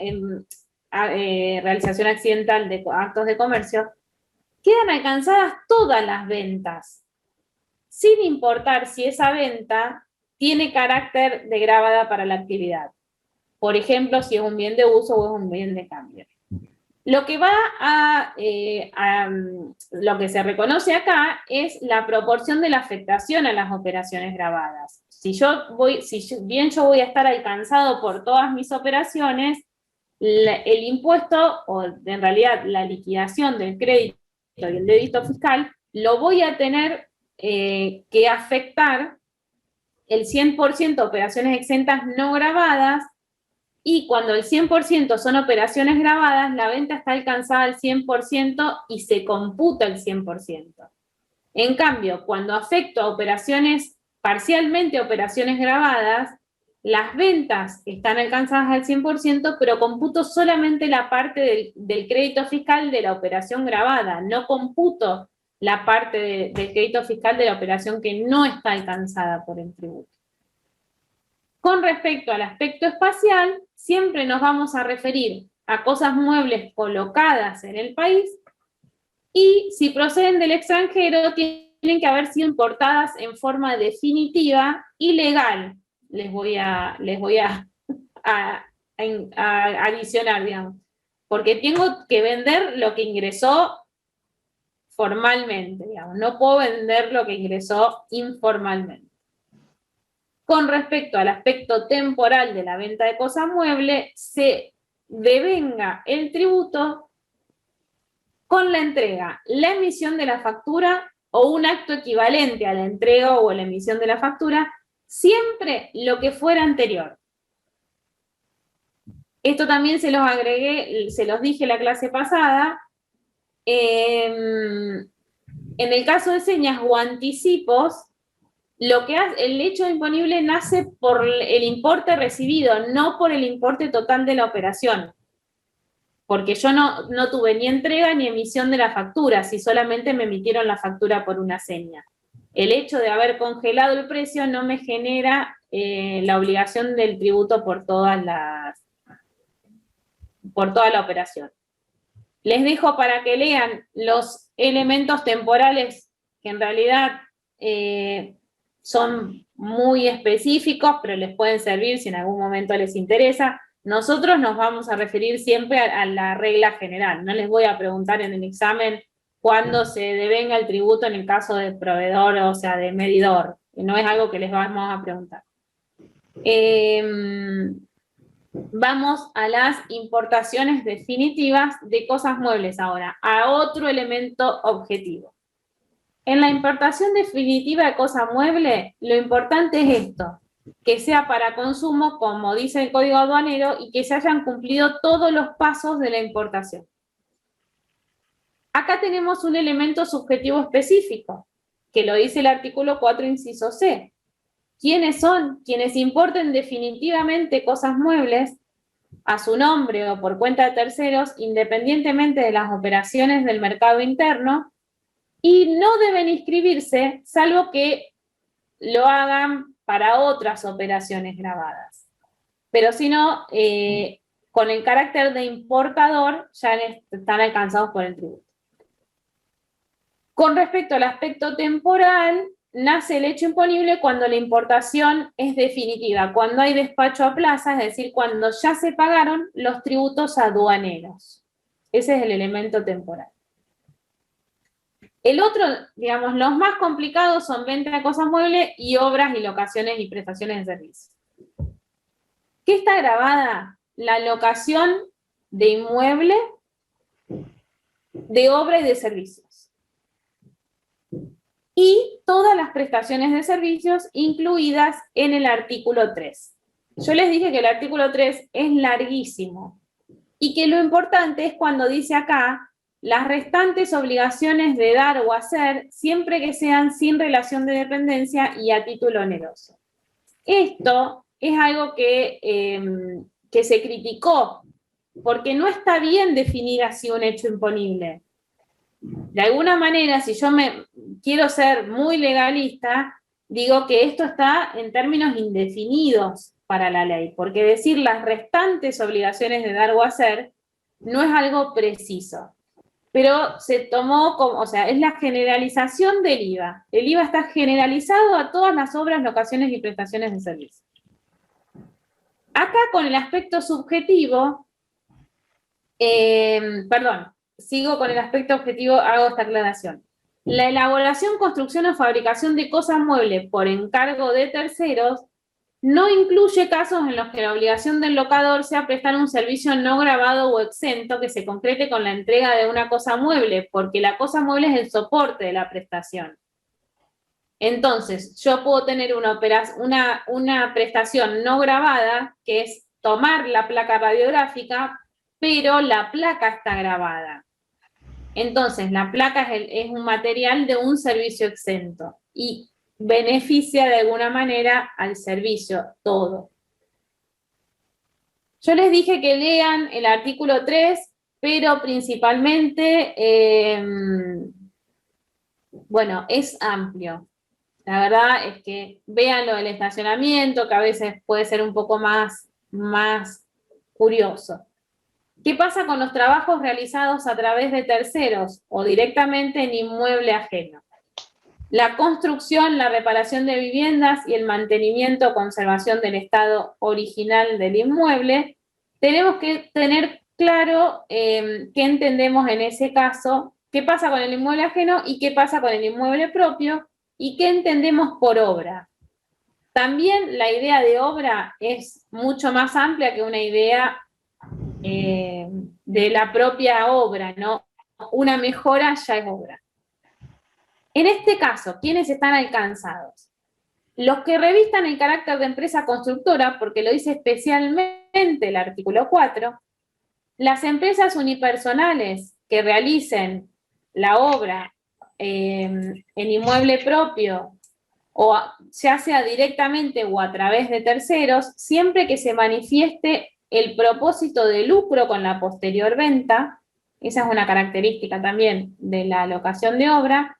realización accidental de actos de comercio, quedan alcanzadas todas las ventas, sin importar si esa venta tiene carácter de grabada para la actividad. Por ejemplo, si es un bien de uso o es un bien de cambio. Lo que lo que se reconoce acá es la proporción de la afectación a las operaciones grabadas. Si bien yo voy a estar alcanzado por todas mis operaciones, el impuesto, o en realidad la liquidación del crédito y el débito fiscal, lo voy a tener que afectar el 100% operaciones exentas no grabadas, y cuando el 100% son operaciones grabadas, la venta está alcanzada al 100% y se computa el 100%. En cambio, cuando afecto a operaciones, parcialmente operaciones grabadas, las ventas están alcanzadas al 100%, pero computo solamente la parte del crédito fiscal de la operación grabada, no computo la parte del crédito fiscal de la operación que no está alcanzada por el tributo. Con respecto al aspecto espacial, siempre nos vamos a referir a cosas muebles colocadas en el país, y si proceden del extranjero, tienen que haber sido importadas en forma definitiva y legal. Les voy a adicionar, digamos, porque tengo que vender lo que ingresó formalmente, digamos, no puedo vender lo que ingresó informalmente. Con respecto al aspecto temporal de la venta de cosa mueble, se devenga el tributo con la entrega, la emisión de la factura o un acto equivalente a la entrega o la emisión de la factura, siempre lo que fuera anterior. Esto también se los agregué, se los dije en la clase pasada. En el caso de señas o anticipos, lo que hace, el hecho imponible nace por el importe recibido, no por el importe total de la operación. Porque yo no tuve ni entrega ni emisión de la factura, si solamente me emitieron la factura por una seña. El hecho de haber congelado el precio no me genera la obligación del tributo por toda la operación. Les dejo para que lean los elementos temporales que en realidad son muy específicos, pero les pueden servir si en algún momento les interesa. Nosotros nos vamos a referir siempre a la regla general. No les voy a preguntar en el examen cuándo se devenga el tributo en el caso de proveedor, o sea, de medidor. No es algo que les vamos a preguntar. Vamos a las importaciones definitivas de cosas muebles ahora, a otro elemento objetivo. En la importación definitiva de cosa mueble, lo importante es esto: que sea para consumo, como dice el Código Aduanero, y que se hayan cumplido todos los pasos de la importación. Acá tenemos un elemento subjetivo específico, que lo dice el artículo 4, inciso C. ¿Quiénes son? Quienes importen definitivamente cosas muebles a su nombre o por cuenta de terceros, independientemente de las operaciones del mercado interno, y no deben inscribirse, salvo que lo hagan para otras operaciones grabadas. Pero si no, con el carácter de importador, ya están alcanzados por el tributo. Con respecto al aspecto temporal, nace el hecho imponible cuando la importación es definitiva, cuando hay despacho a plaza, es decir, cuando ya se pagaron los tributos aduaneros. Ese es el elemento temporal. El otro, digamos, los más complicados son venta de cosas muebles y obras y locaciones y prestaciones de servicios. ¿Qué está grabada? La locación de inmueble, de obra y de servicios. Y todas las prestaciones de servicios incluidas en el artículo 3. Yo les dije que el artículo 3 es larguísimo y que lo importante es cuando dice acá las restantes obligaciones de dar o hacer siempre que sean sin relación de dependencia y a título oneroso. Esto es algo que se criticó, porque no está bien definir así un hecho imponible. De alguna manera, si yo quiero ser muy legalista, digo que esto está en términos indefinidos para la ley, porque decir las restantes obligaciones de dar o hacer no es algo preciso. Pero se tomó como, o sea, es la generalización del IVA. El IVA está generalizado a todas las obras, locaciones y prestaciones de servicio. Acá con el aspecto subjetivo, sigo con el aspecto objetivo, hago esta aclaración. La elaboración, construcción o fabricación de cosas muebles por encargo de terceros no incluye casos en los que la obligación del locador sea prestar un servicio no grabado o exento que se concrete con la entrega de una cosa mueble, porque la cosa mueble es el soporte de la prestación. Entonces, yo puedo tener una prestación no grabada, que es tomar la placa radiográfica, pero la placa está grabada. Entonces, la placa es un material de un servicio exento y beneficia de alguna manera al servicio todo. Yo les dije que lean el artículo 3, pero principalmente, bueno, es amplio. La verdad es que vean lo del estacionamiento, que a veces puede ser un poco más curioso. ¿Qué pasa con los trabajos realizados a través de terceros o directamente en inmueble ajeno? La construcción, la reparación de viviendas y el mantenimiento o conservación del estado original del inmueble, tenemos que tener claro qué entendemos en ese caso, qué pasa con el inmueble ajeno y qué pasa con el inmueble propio y qué entendemos por obra. También la idea de obra es mucho más amplia que una idea de la propia obra, ¿no? Una mejora ya es obra. En este caso, ¿quiénes están alcanzados? Los que revistan el carácter de empresa constructora, porque lo dice especialmente el artículo 4, las empresas unipersonales que realicen la obra en inmueble propio, o ya sea directamente o a través de terceros, siempre que se manifieste el propósito de lucro con la posterior venta, esa es una característica también de la locación de obra,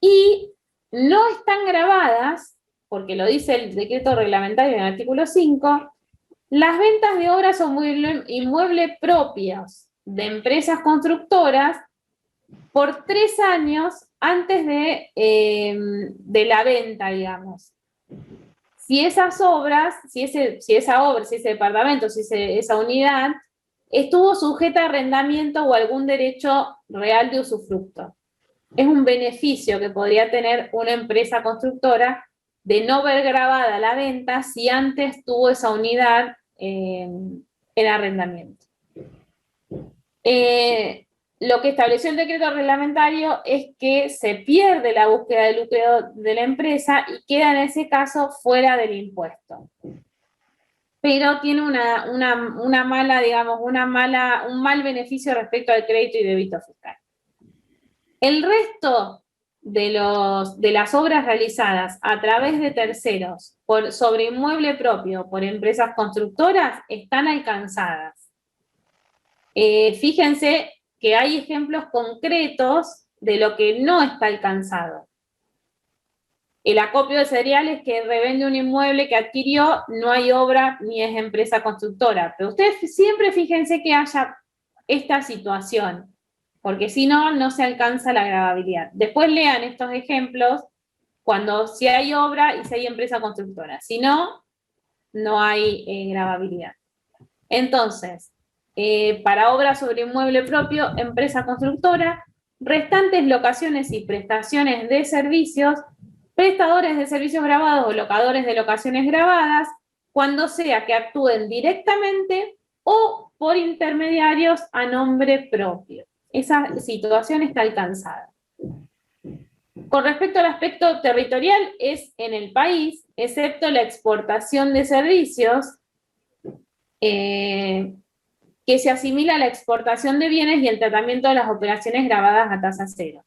y no están grabadas, porque lo dice el decreto reglamentario en el artículo 5, las ventas de obras o inmuebles propios de empresas constructoras por 3 años antes de la venta, digamos. Si esas obras, si ese departamento, si esa unidad estuvo sujeta a arrendamiento o algún derecho real de usufructo. Es un beneficio que podría tener una empresa constructora de no ver grabada la venta si antes tuvo esa unidad en arrendamiento. Lo que estableció el decreto reglamentario es que se pierde la búsqueda de lucro de la empresa y queda en ese caso fuera del impuesto. Pero tiene una mala, digamos, un mal beneficio respecto al crédito y débito fiscal. El resto de las obras realizadas a través de terceros sobre inmueble propio por empresas constructoras están alcanzadas. Fíjense que hay ejemplos concretos de lo que no está alcanzado. El acopio de cereales que revende un inmueble que adquirió, no hay obra ni es empresa constructora. Pero ustedes siempre fíjense que haya esta situación, porque si no, no se alcanza la gravabilidad. Después lean estos ejemplos si hay obra y si hay empresa constructora. Si no, no hay gravabilidad. Entonces, para obra sobre inmueble propio, empresa constructora, restantes locaciones y prestaciones de servicios, prestadores de servicios grabados o locadores de locaciones grabadas, cuando sea que actúen directamente o por intermediarios a nombre propio. Esa situación está alcanzada. Con respecto al aspecto territorial, es en el país, excepto la exportación de servicios, que se asimila a la exportación de bienes y el tratamiento de las operaciones grabadas a tasa cero.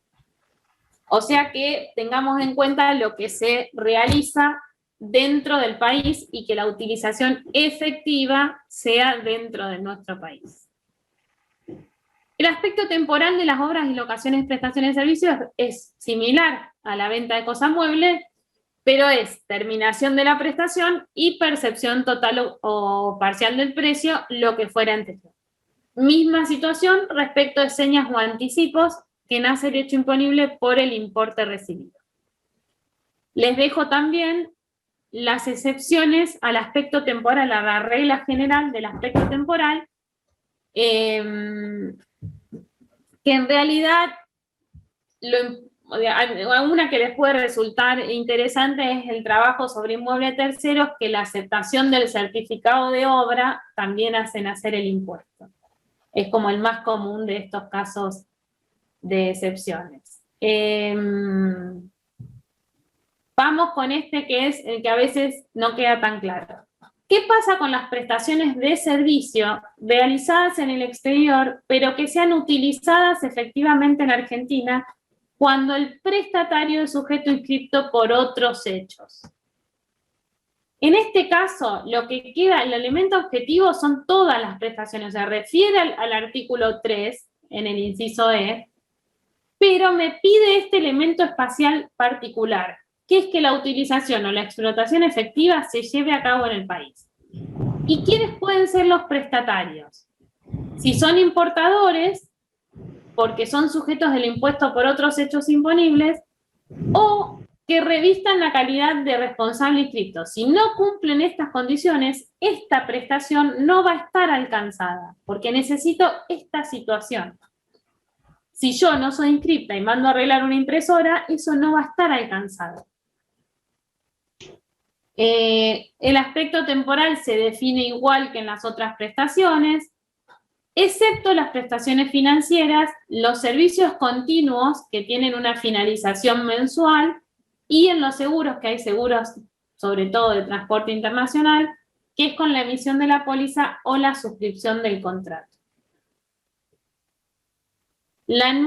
O sea que tengamos en cuenta lo que se realiza dentro del país y que la utilización efectiva sea dentro de nuestro país. El aspecto temporal de las obras y locaciones, prestaciones de servicios es similar a la venta de cosa mueble, pero es terminación de la prestación y percepción total o parcial del precio, lo que fuera anterior. Misma situación respecto de señas o anticipos, que nace el hecho imponible por el importe recibido. Les dejo también las excepciones al aspecto temporal, a la regla general del aspecto temporal, que en realidad una que les puede resultar interesante es el trabajo sobre inmueble de terceros, que la aceptación del certificado de obra también hacen hacer el impuesto. Es como el más común de estos casos de excepciones. Vamos con este que es el que a veces no queda tan claro. ¿Qué pasa con las prestaciones de servicio realizadas en el exterior, pero que sean utilizadas efectivamente en Argentina cuando el prestatario es sujeto inscripto por otros hechos? En este caso, lo que queda, el elemento objetivo son todas las prestaciones, o sea, refiere al artículo 3, en el inciso E, pero me pide este elemento espacial particular, que es que la utilización o la explotación efectiva se lleve a cabo en el país. ¿Y quiénes pueden ser los prestatarios? Si son importadores, porque son sujetos del impuesto por otros hechos imponibles, o que revistan la calidad de responsable inscripto. Si no cumplen estas condiciones, esta prestación no va a estar alcanzada, porque necesito esta situación. Si yo no soy inscripta y mando a arreglar una impresora, eso no va a estar alcanzado. El aspecto temporal se define igual que en las otras prestaciones, excepto las prestaciones financieras, los servicios continuos que tienen una finalización mensual, y en los seguros, que hay seguros sobre todo de transporte internacional, que es con la emisión de la póliza o la suscripción del contrato. El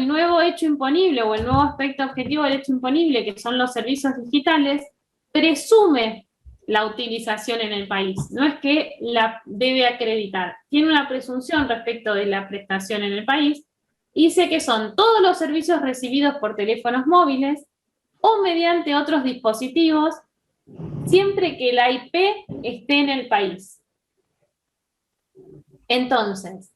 nuevo hecho imponible o el nuevo aspecto objetivo del hecho imponible, que son los servicios digitales, presume la utilización en el país, no es que la debe acreditar, tiene una presunción respecto de la prestación en el país, y dice que son todos los servicios recibidos por teléfonos móviles o mediante otros dispositivos, siempre que la IP esté en el país. Entonces,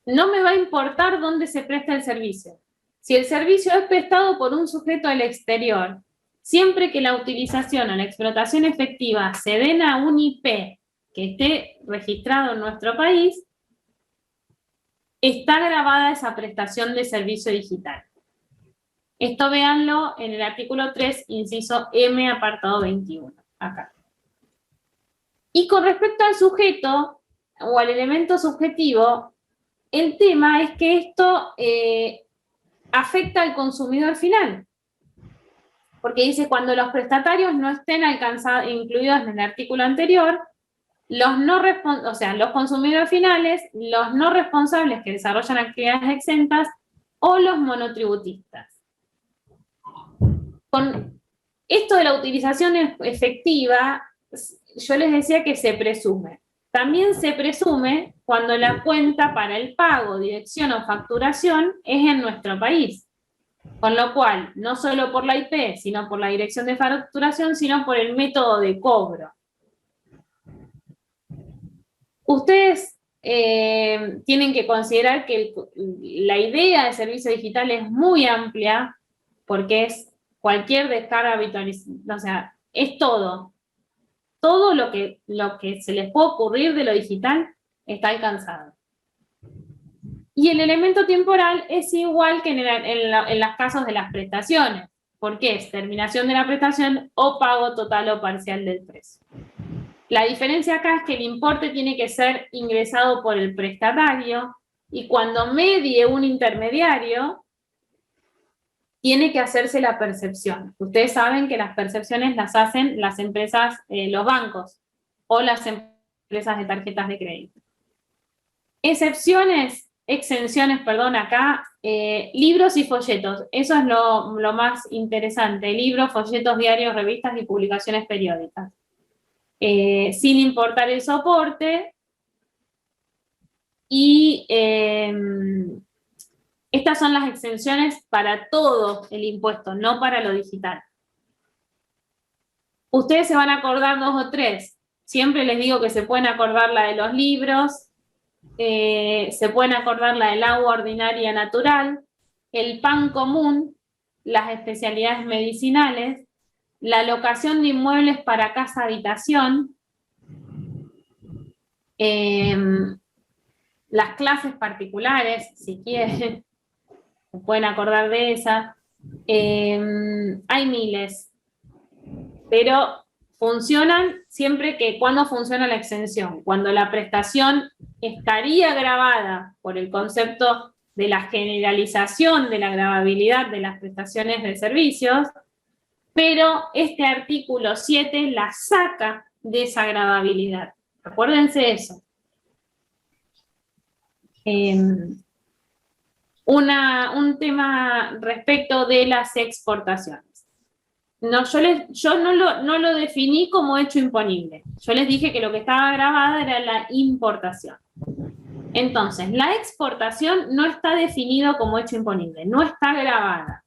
no me va a importar dónde se presta el servicio. Si el servicio es prestado por un sujeto del exterior, siempre que la utilización o la explotación efectiva se den a un IP que esté registrado en nuestro país, está grabada esa prestación de servicio digital. Esto véanlo en el artículo 3, inciso M, apartado 21, acá. Y con respecto al sujeto o al elemento subjetivo, el tema es que esto afecta al consumidor final. Porque dice, cuando los prestatarios no estén incluidos en el artículo anterior, los consumidores finales, los no responsables que desarrollan actividades exentas o los monotributistas. Con esto de la utilización efectiva, yo les decía que se presume. También se presume cuando la cuenta para el pago, dirección o facturación es en nuestro país. Con lo cual, no solo por la IP, sino por la dirección de facturación, sino por el método de cobro. Ustedes tienen que considerar que la idea de servicio digital es muy amplia, porque es cualquier descarga habitualizada, o sea, es todo. Todo lo que se les puede ocurrir de lo digital está alcanzado. Y el elemento temporal es igual que en los casos de las prestaciones, porque es terminación de la prestación o pago total o parcial del precio. La diferencia acá es que el importe tiene que ser ingresado por el prestatario, y cuando medie un intermediario, tiene que hacerse la percepción. Ustedes saben que las percepciones las hacen las empresas, los bancos, o las empresas de tarjetas de crédito. Exenciones, acá, libros y folletos. Eso es lo más interesante. Libros, folletos, diarios, revistas y publicaciones periódicas. Sin importar el soporte. Y estas son las exenciones para todo el impuesto, no para lo digital. Ustedes se van a acordar 2 o 3. Siempre les digo que se pueden acordar la de los libros, se pueden acordar la del agua ordinaria natural, el pan común, las especialidades medicinales, la locación de inmuebles para casa-habitación, las clases particulares, si quieren, se pueden acordar de esa, Hay miles, pero funcionan siempre que, ¿cuándo funciona la exención? Cuando la prestación estaría gravada por el concepto de la generalización de la gravabilidad de las prestaciones de servicios, pero este artículo 7 la saca de esa gravabilidad. Acuérdense eso. Un tema respecto de las exportaciones. No, yo no lo definí como hecho imponible. Yo les dije que lo que estaba grabada era la importación. Entonces, la exportación no está definido como hecho imponible, no está grabada.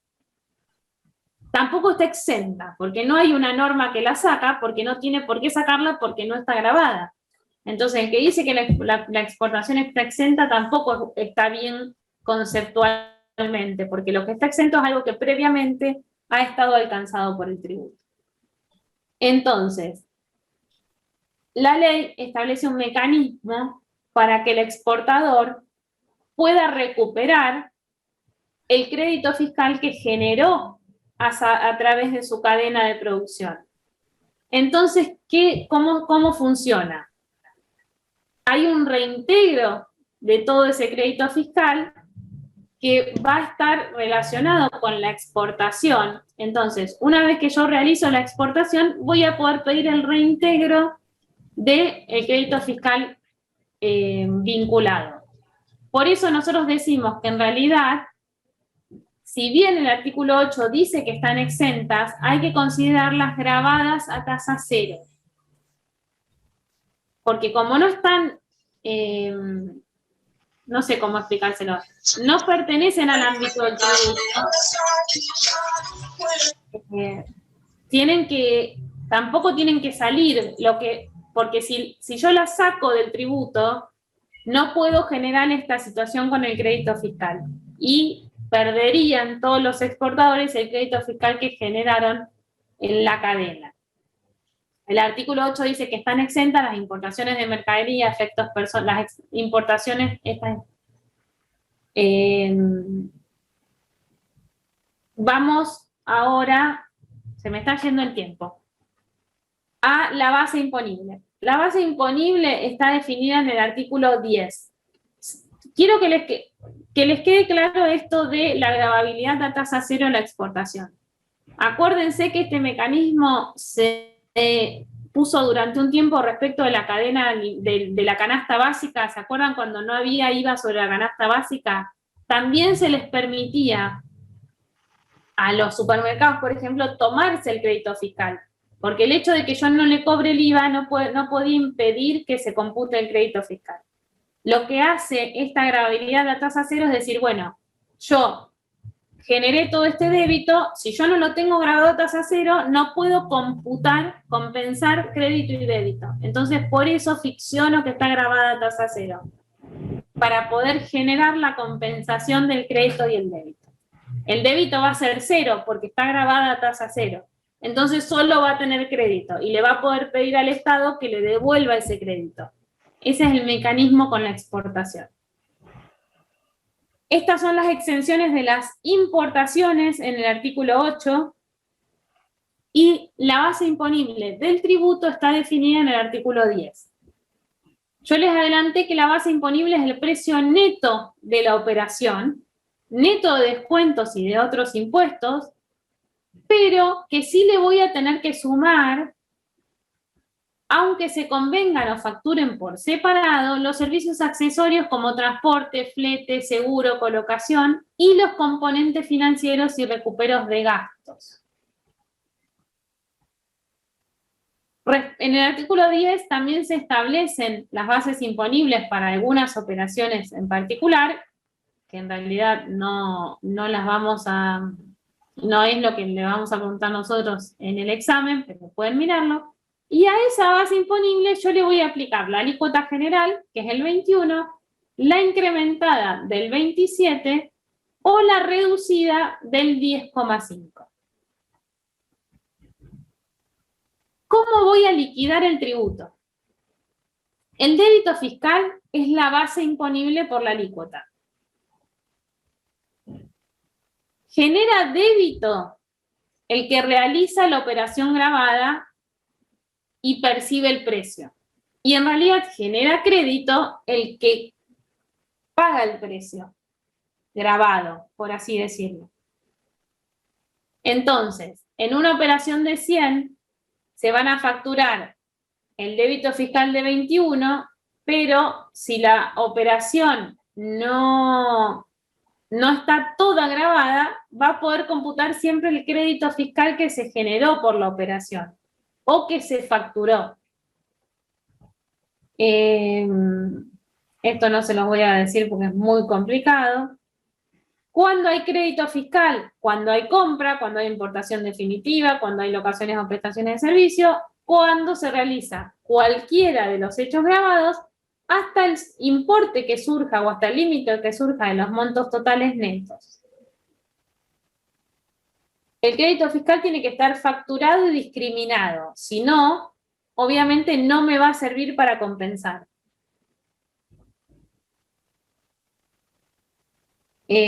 Tampoco está exenta, porque no hay una norma que la saca, porque no tiene por qué sacarla, porque no está grabada. Entonces, el que dice que la exportación está exenta tampoco está bien conceptualmente, porque lo que está exento es algo que previamente ha estado alcanzado por el tributo. Entonces, la ley establece un mecanismo para que el exportador pueda recuperar el crédito fiscal que generó a través de su cadena de producción. Entonces, ¿cómo funciona? Hay un reintegro de todo ese crédito fiscal que va a estar relacionado con la exportación. Entonces, una vez que yo realizo la exportación, voy a poder pedir el reintegro del crédito fiscal vinculado. Por eso nosotros decimos que en realidad, si bien el artículo 8 dice que están exentas, hay que considerarlas gravadas a tasa cero. Porque como no están, no sé cómo explicárselo, no pertenecen al ámbito del tributo, tampoco tienen que salir, porque si yo las saco del tributo, no puedo generar esta situación con el crédito fiscal. Y perderían todos los exportadores el crédito fiscal que generaron en la cadena. El artículo 8 dice que están exentas las importaciones de mercadería, efectos personales, las importaciones vamos ahora, se me está yendo el tiempo, a la base imponible. La base imponible está definida en el artículo 10. Quiero que les quede claro esto de la gravabilidad a tasa cero en la exportación. Acuérdense que este mecanismo se puso durante un tiempo respecto de la cadena de la canasta básica. ¿Se acuerdan cuando no había IVA sobre la canasta básica? También se les permitía a los supermercados, por ejemplo, tomarse el crédito fiscal. Porque el hecho de que yo no le cobre el IVA no podía impedir que se compute el crédito fiscal. Lo que hace esta gravabilidad a tasa cero es decir, bueno, yo generé todo este débito, si yo no lo tengo grabado a tasa cero, no puedo compensar crédito y débito. Entonces, por eso ficciono que está grabada a tasa cero, para poder generar la compensación del crédito y el débito. El débito va a ser cero porque está grabada a tasa cero. Entonces, solo va a tener crédito y le va a poder pedir al Estado que le devuelva ese crédito. Ese es el mecanismo con la exportación. Estas son las exenciones de las importaciones en el artículo 8 y la base imponible del tributo está definida en el artículo 10. Yo les adelanté que la base imponible es el precio neto de la operación, neto de descuentos y de otros impuestos, pero que sí le voy a tener que sumar, aunque se convengan o facturen por separado, los servicios accesorios como transporte, flete, seguro, colocación y los componentes financieros y recuperos de gastos. En el artículo 10 también se establecen las bases imponibles para algunas operaciones en particular, que en realidad no es lo que le vamos a preguntar nosotros en el examen, pero pueden mirarlo. Y a esa base imponible yo le voy a aplicar la alícuota general, que es el 21, la incrementada del 27 o la reducida del 10,5. ¿Cómo voy a liquidar el tributo? El débito fiscal es la base imponible por la alícuota. genera débito el que realiza la operación gravada y percibe el precio. Y en realidad genera crédito el que paga el precio gravado, por así decirlo. Entonces, en una operación de 100 se van a facturar el débito fiscal de 21, pero si la operación no está toda gravada, va a poder computar siempre el crédito fiscal que se generó por la operación o que se facturó. Esto no se los voy a decir porque es muy complicado. ¿Cuándo hay crédito fiscal? Cuando hay compra, cuando hay importación definitiva, cuando hay locaciones o prestaciones de servicio, cuando se realiza cualquiera de los hechos gravados hasta el importe que surja o hasta el límite que surja de los montos totales netos. El crédito fiscal tiene que estar facturado y discriminado, si no, obviamente no me va a servir para compensar. Esto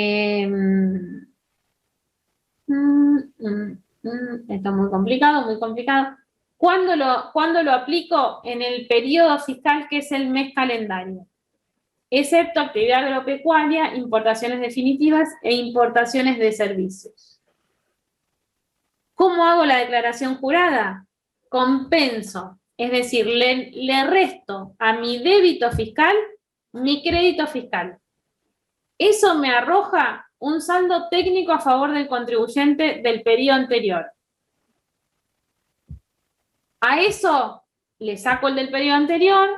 es muy complicado, muy complicado. ¿Cuándo lo aplico? En el periodo fiscal que es el mes calendario, excepto actividad agropecuaria, importaciones definitivas e importaciones de servicios. ¿Cómo hago la declaración jurada? Compenso, es decir, le resto a mi débito fiscal mi crédito fiscal. Eso me arroja un saldo técnico a favor del contribuyente del periodo anterior. A eso le saco el del periodo anterior,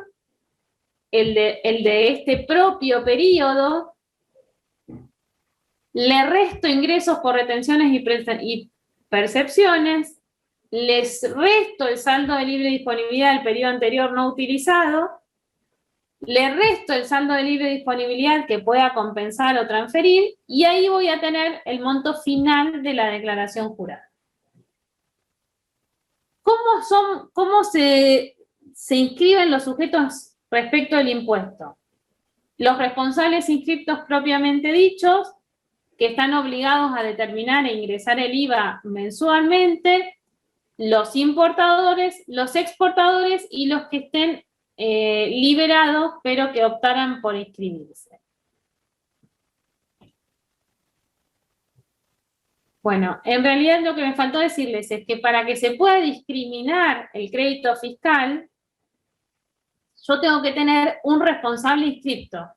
el de este propio periodo, le resto ingresos por retenciones y percepciones, les resto el saldo de libre disponibilidad del periodo anterior no utilizado, le resto el saldo de libre disponibilidad que pueda compensar o transferir, y ahí voy a tener el monto final de la declaración jurada. ¿Cómo se inscriben los sujetos respecto al impuesto? Los responsables inscriptos propiamente dichos, que están obligados a determinar e ingresar el IVA mensualmente, los importadores, los exportadores y los que estén liberados, pero que optaran por inscribirse. Bueno, en realidad lo que me faltó decirles es que para que se pueda discriminar el crédito fiscal, yo tengo que tener un responsable inscripto.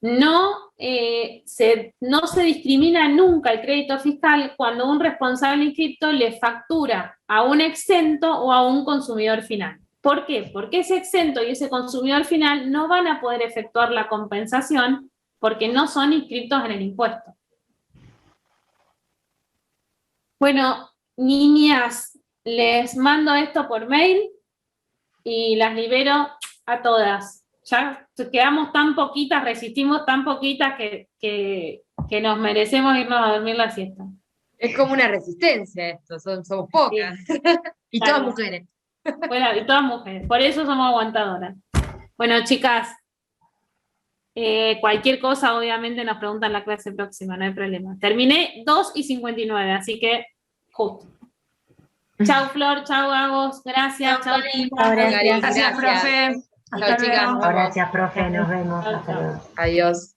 No se discrimina nunca el crédito fiscal cuando un responsable inscripto le factura a un exento o a un consumidor final. ¿Por qué? Porque ese exento y ese consumidor final no van a poder efectuar la compensación porque no son inscriptos en el impuesto. Bueno, niñas, les mando esto por mail y las libero a todas. Ya quedamos tan poquitas, resistimos tan poquitas que nos merecemos irnos a dormir la siesta. Es como una resistencia esto, somos pocas. Sí. Y claro. Todas mujeres. Bueno, y todas mujeres, por eso somos aguantadoras. Bueno, chicas, cualquier cosa obviamente nos preguntan la clase próxima, no hay problema. Terminé 2:59, así que justo. Chau Flor, chau Agos, gracias, chau chicas. Gracias, profe. Hasta luego. Gracias, profe, nos vemos. Adiós.